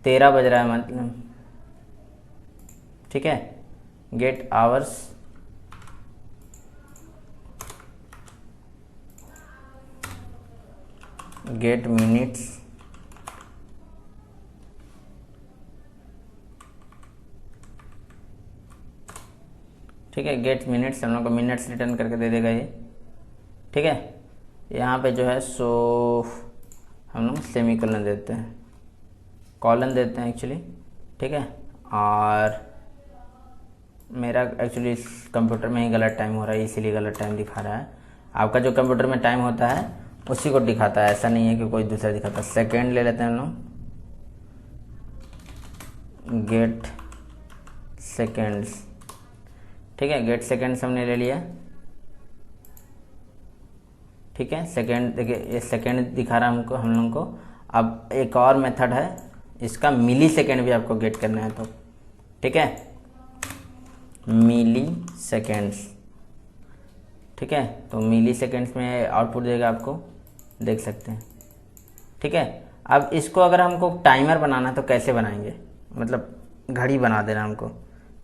13 बज रहा है मतलब। ठीक है, गेट आवर्स गेट मिनट्स। ठीक है, गेट मिनट्स, हम लोग को मिनट्स रिटर्न करके दे देगा ये। ठीक है, यहाँ पे जो है सो हम लोग सेमी कॉलन देते हैं, कॉलन देते हैं एक्चुअली। ठीक है, और मेरा एक्चुअली कंप्यूटर में ही गलत टाइम हो रहा है, इसीलिए गलत टाइम दिखा रहा है। आपका जो कंप्यूटर में टाइम होता है उसी को दिखाता है, ऐसा नहीं है कि कोई दूसरा दिखाता है। सेकेंड ले लेते हैं हम लोग, गेट सेकेंड्स। ठीक है, गेट सेकेंड्स हमने ले लिया। ठीक है, सेकेंड देखिए, ये सेकेंड दिखा रहा है हमको, हम लोग को। अब एक और मेथड है, इसका मिली सेकेंड भी आपको गेट करना है। तो ठीक है, मिली सेकेंड्स। ठीक है, तो मिली सेकेंड्स में आउटपुट देगा आपको, देख सकते हैं। ठीक है, अब इसको अगर हमको टाइमर बनाना है तो कैसे बनाएंगे? मतलब घड़ी बना देना हमको।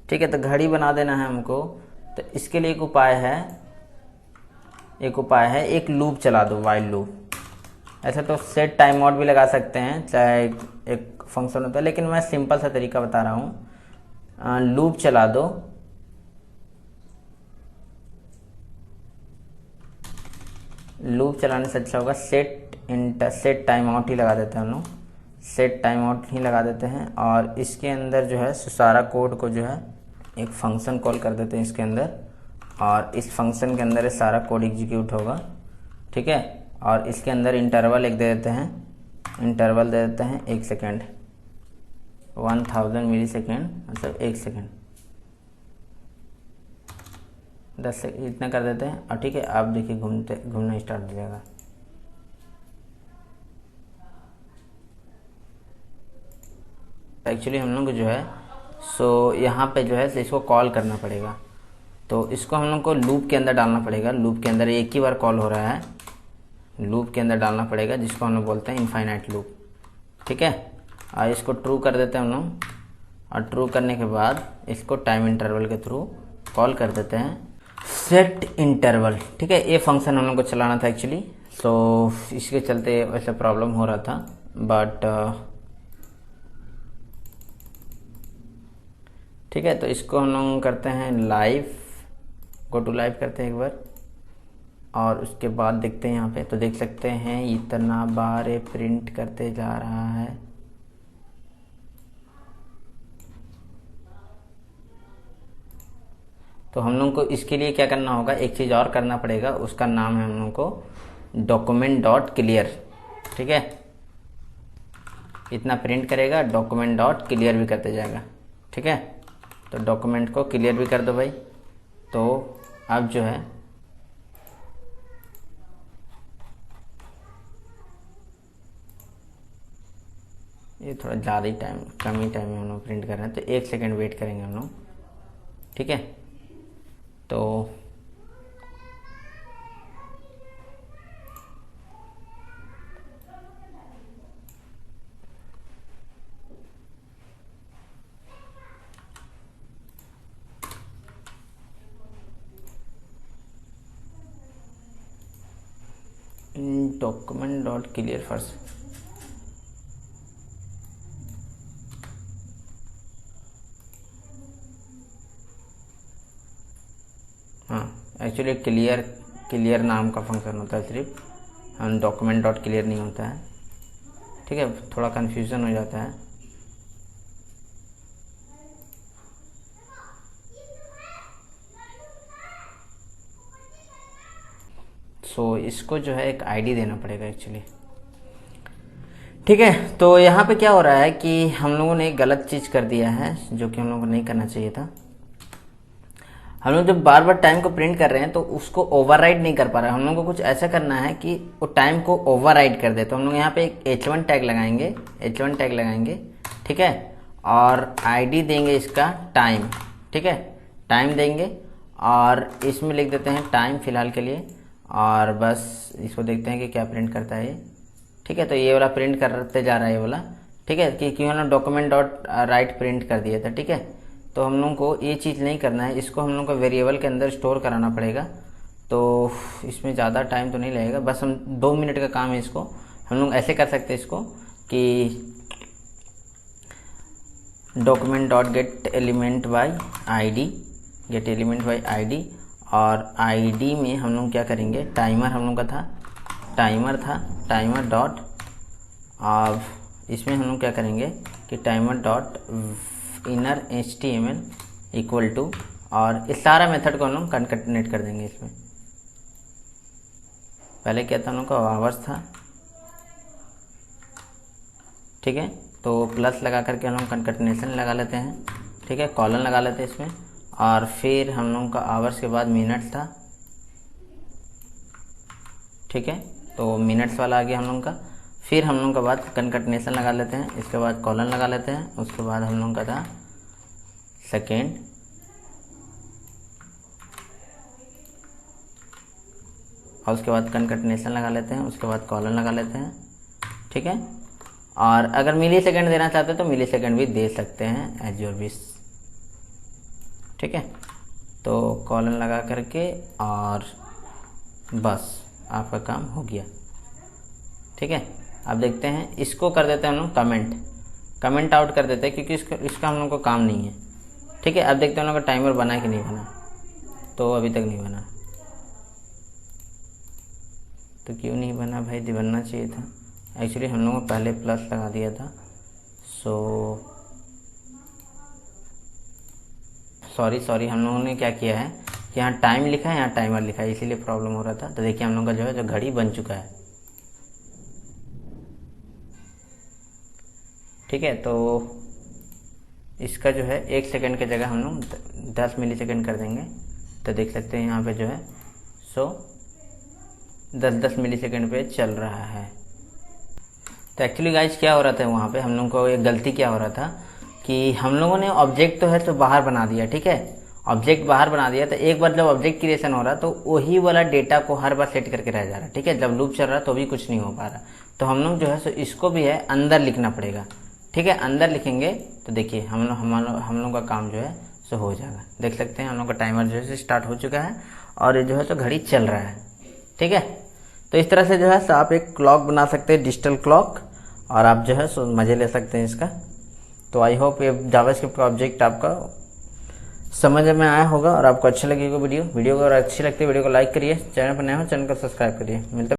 ठीक है, तो घड़ी बना देना है हमको, तो इसके लिए एक उपाय है, एक लूप चला दो, वाइल लूप। ऐसा तो सेट टाइम आउट भी लगा सकते हैं, चाहे एक फंक्शन होता है, लेकिन मैं सिंपल सा तरीका बता रहा हूँ। लूप चला दो, लूप चलाने से अच्छा होगा सेट टाइम आउट ही लगा देते हैं हम लोग, सेट टाइम आउट ही लगा देते हैं। और इसके अंदर जो है सारा कोड को जो है एक फंक्शन कॉल कर देते हैं इसके अंदर, और इस फंक्शन के अंदर ये सारा कोड एग्जीक्यूट होगा, ठीक है। और इसके अंदर इंटरवल एक दे देते हैं, इंटरवल दे देते हैं 1 सेकेंड, 1000 मिली सेकेंड मतलब 1 सेकेंड, 10 सेकेंड इतना कर देते हैं। और ठीक है, आप देखिए घूमना स्टार्ट हो जाएगा। एक्चुअली हम लोग को जो है सो यहाँ पे जो है इसको कॉल करना पड़ेगा, तो इसको हम लोग को लूप के अंदर डालना पड़ेगा। लूप के अंदर एक ही बार कॉल हो रहा है, लूप के अंदर डालना पड़ेगा, जिसको हम लोग बोलते हैं इनफाइनाइट लूप, ठीक है। और इसको ट्रू कर देते हैं हम लोग, और ट्रू करने के बाद इसको टाइम इंटरवल के थ्रू कॉल कर देते हैं सेट इंटरवल, ठीक है। ये फंक्शन हम लोग को चलाना था एक्चुअली, सो इसके चलते वैसे प्रॉब्लम हो रहा था, बट ठीक है। तो इसको हम लोग करते हैं लाइव, गो टू लाइव करते हैं एक बार, और उसके बाद देखते हैं यहाँ पे, तो देख सकते हैं इतना बार ये प्रिंट करते जा रहा है। तो हम लोग को इसके लिए क्या करना होगा, एक चीज़ और करना पड़ेगा, उसका नाम है हम लोग को डॉक्यूमेंट डॉट क्लियर, ठीक है। इतना प्रिंट करेगा, डॉक्यूमेंट डॉट क्लियर भी करते जाएगा, ठीक है। तो डॉक्यूमेंट को क्लियर भी कर दो भाई। तो अब जो है ये थोड़ा ज़्यादा ही टाइम, कम ही टाइम में हम लोग प्रिंट कर रहे हैं, तो 1 सेकेंड वेट करेंगे हम लोग, ठीक है। तो डॉक्यूमेंट डॉट क्लियर फर्स्ट, हाँ एक्चुअली क्लियर नाम का फंक्शन होता है सिर्फ, हम डॉक्यूमेंट डॉट क्लियर नहीं होता है, ठीक है। थोड़ा कन्फ्यूज़न हो जाता है। सो इसको जो है एक आईडी देना पड़ेगा एक्चुअली, ठीक है। तो यहाँ पे क्या हो रहा है कि हम लोगों ने गलत चीज़ कर दिया है, जो कि हम लोगों को नहीं करना चाहिए था। हम लोग जब बार बार टाइम को प्रिंट कर रहे हैं तो उसको ओवरराइड नहीं कर पा रहे हैं। हम लोग को कुछ ऐसा करना है कि वो टाइम को ओवरराइड कर दे। तो हम लोग यहाँ पे एक h1 टैग लगाएंगे, h1 टैग लगाएंगे, ठीक है। और आईडी देंगे इसका टाइम, ठीक है, टाइम देंगे, और इसमें लिख देते हैं टाइम फिलहाल के लिए, और बस इसको देखते हैं कि क्या प्रिंट करता है ये, ठीक है। तो ये वाला प्रिंट करते जा रहा है ये वाला, ठीक है, कि क्यों ना डॉक्यूमेंट डॉट राइट प्रिंट कर दिया था, ठीक है। तो हम लोग को ये चीज़ नहीं करना है, इसको हम लोग को वेरिएबल के अंदर स्टोर कराना पड़ेगा। तो इसमें ज़्यादा टाइम तो नहीं लगेगा, बस हम 2 मिनट का काम है। इसको हम लोग ऐसे कर सकते हैं इसको कि document dot gate element by ID, gate element by ID, और आईडी में हम लोग क्या करेंगे, टाइमर हम लोग का था, टाइमर डॉट, अब इसमें हम लोग क्या करेंगे कि timer dot inner HTML equal to, और इस सारा मेथड को हम लोग कनकैटिनेट कर देंगे इसमें। पहले क्या था हम लोग का आवर्स था, ठीक है। तो प्लस लगा करके हम लोग कनकैटिनेशन लगा लेते हैं, ठीक है, कॉलन लगा लेते हैं इसमें, और फिर हम लोग का आवर्स के बाद मिनट्स था, ठीक है। तो मिनट्स वाला आ गया हम लोग का। फिर हम लोग का बाद कनकैटिनेशन लगा लेते हैं, इसके बाद कॉलन लगा लेते हैं, उसके बाद हम लोग का था सेकेंड, और उसके बाद कनकैटिनेशन लगा लेते हैं, उसके बाद कॉलन लगा लेते हैं, ठीक है। और अगर मिली सेकेंड देना चाहते हैं तो मिली सेकेंड भी दे सकते हैं एज योर विश, ठीक है। तो कॉलन लगा करके और बस आपका काम हो गया, ठीक है। अब देखते हैं, इसको कर देते हैं हम लोग कमेंट आउट कर देते हैं, क्योंकि इसका हम लोग को काम नहीं है, ठीक है। अब देखते हैं हम लोग का टाइमर बना है कि नहीं बना, तो अभी तक नहीं बना। तो क्यों नहीं बना भाई, बनना चाहिए था एक्चुअली, हम लोगों को पहले प्लस लगा सॉरी हम लोगों ने क्या किया है कि यहाँ टाइम लिखा है, यहाँ टाइमर लिखा है, इसीलिए प्रॉब्लम हो रहा था। तो देखिए हम लोग का जो है जो घड़ी बन चुका है। ठीक है, तो इसका जो है 1 सेकंड की जगह हम लोग 10 मिली सेकंड कर देंगे। तो देख सकते हैं यहाँ पे जो है सो 10-10 मिली सेकंड पे चल रहा है। तो एक्चुअली गाइज क्या हो रहा था वहाँ पे, हम लोग को एक गलती क्या हो रहा था कि हम लोगों ने ऑब्जेक्ट तो है तो बाहर बना दिया। ठीक है, ऑब्जेक्ट बाहर बना दिया, तो एक बार जब ऑब्जेक्ट क्रिएशन हो रहा तो वही वाला डेटा को हर बार सेट करके रह जा रहा। ठीक है, जब लूप चल रहा तो भी कुछ नहीं हो पा रहा। तो हम लोग जो है सो इसको भी है अंदर लिखना पड़ेगा। ठीक है, अंदर लिखेंगे तो देखिए हम लोग का काम जो है सो हो जाएगा। देख सकते हैं हम लोग का टाइमर जो है स्टार्ट हो चुका है और ये जो है सो घड़ी चल रहा है। ठीक है, तो इस तरह से जो है सो आप एक क्लॉक बना सकते हैं, डिजिटल क्लॉक, और आप जो है सो मजे ले सकते हैं इसका। तो आई होप ये जावास्क्रिप्ट का ऑब्जेक्ट आपका समझ में आया होगा और आपको अच्छा लगेगा वीडियो को। अगर अच्छी लगती है वीडियो को लाइक करिए, चैनल पर नए हो चैनल को सब्सक्राइब करिए। मिलते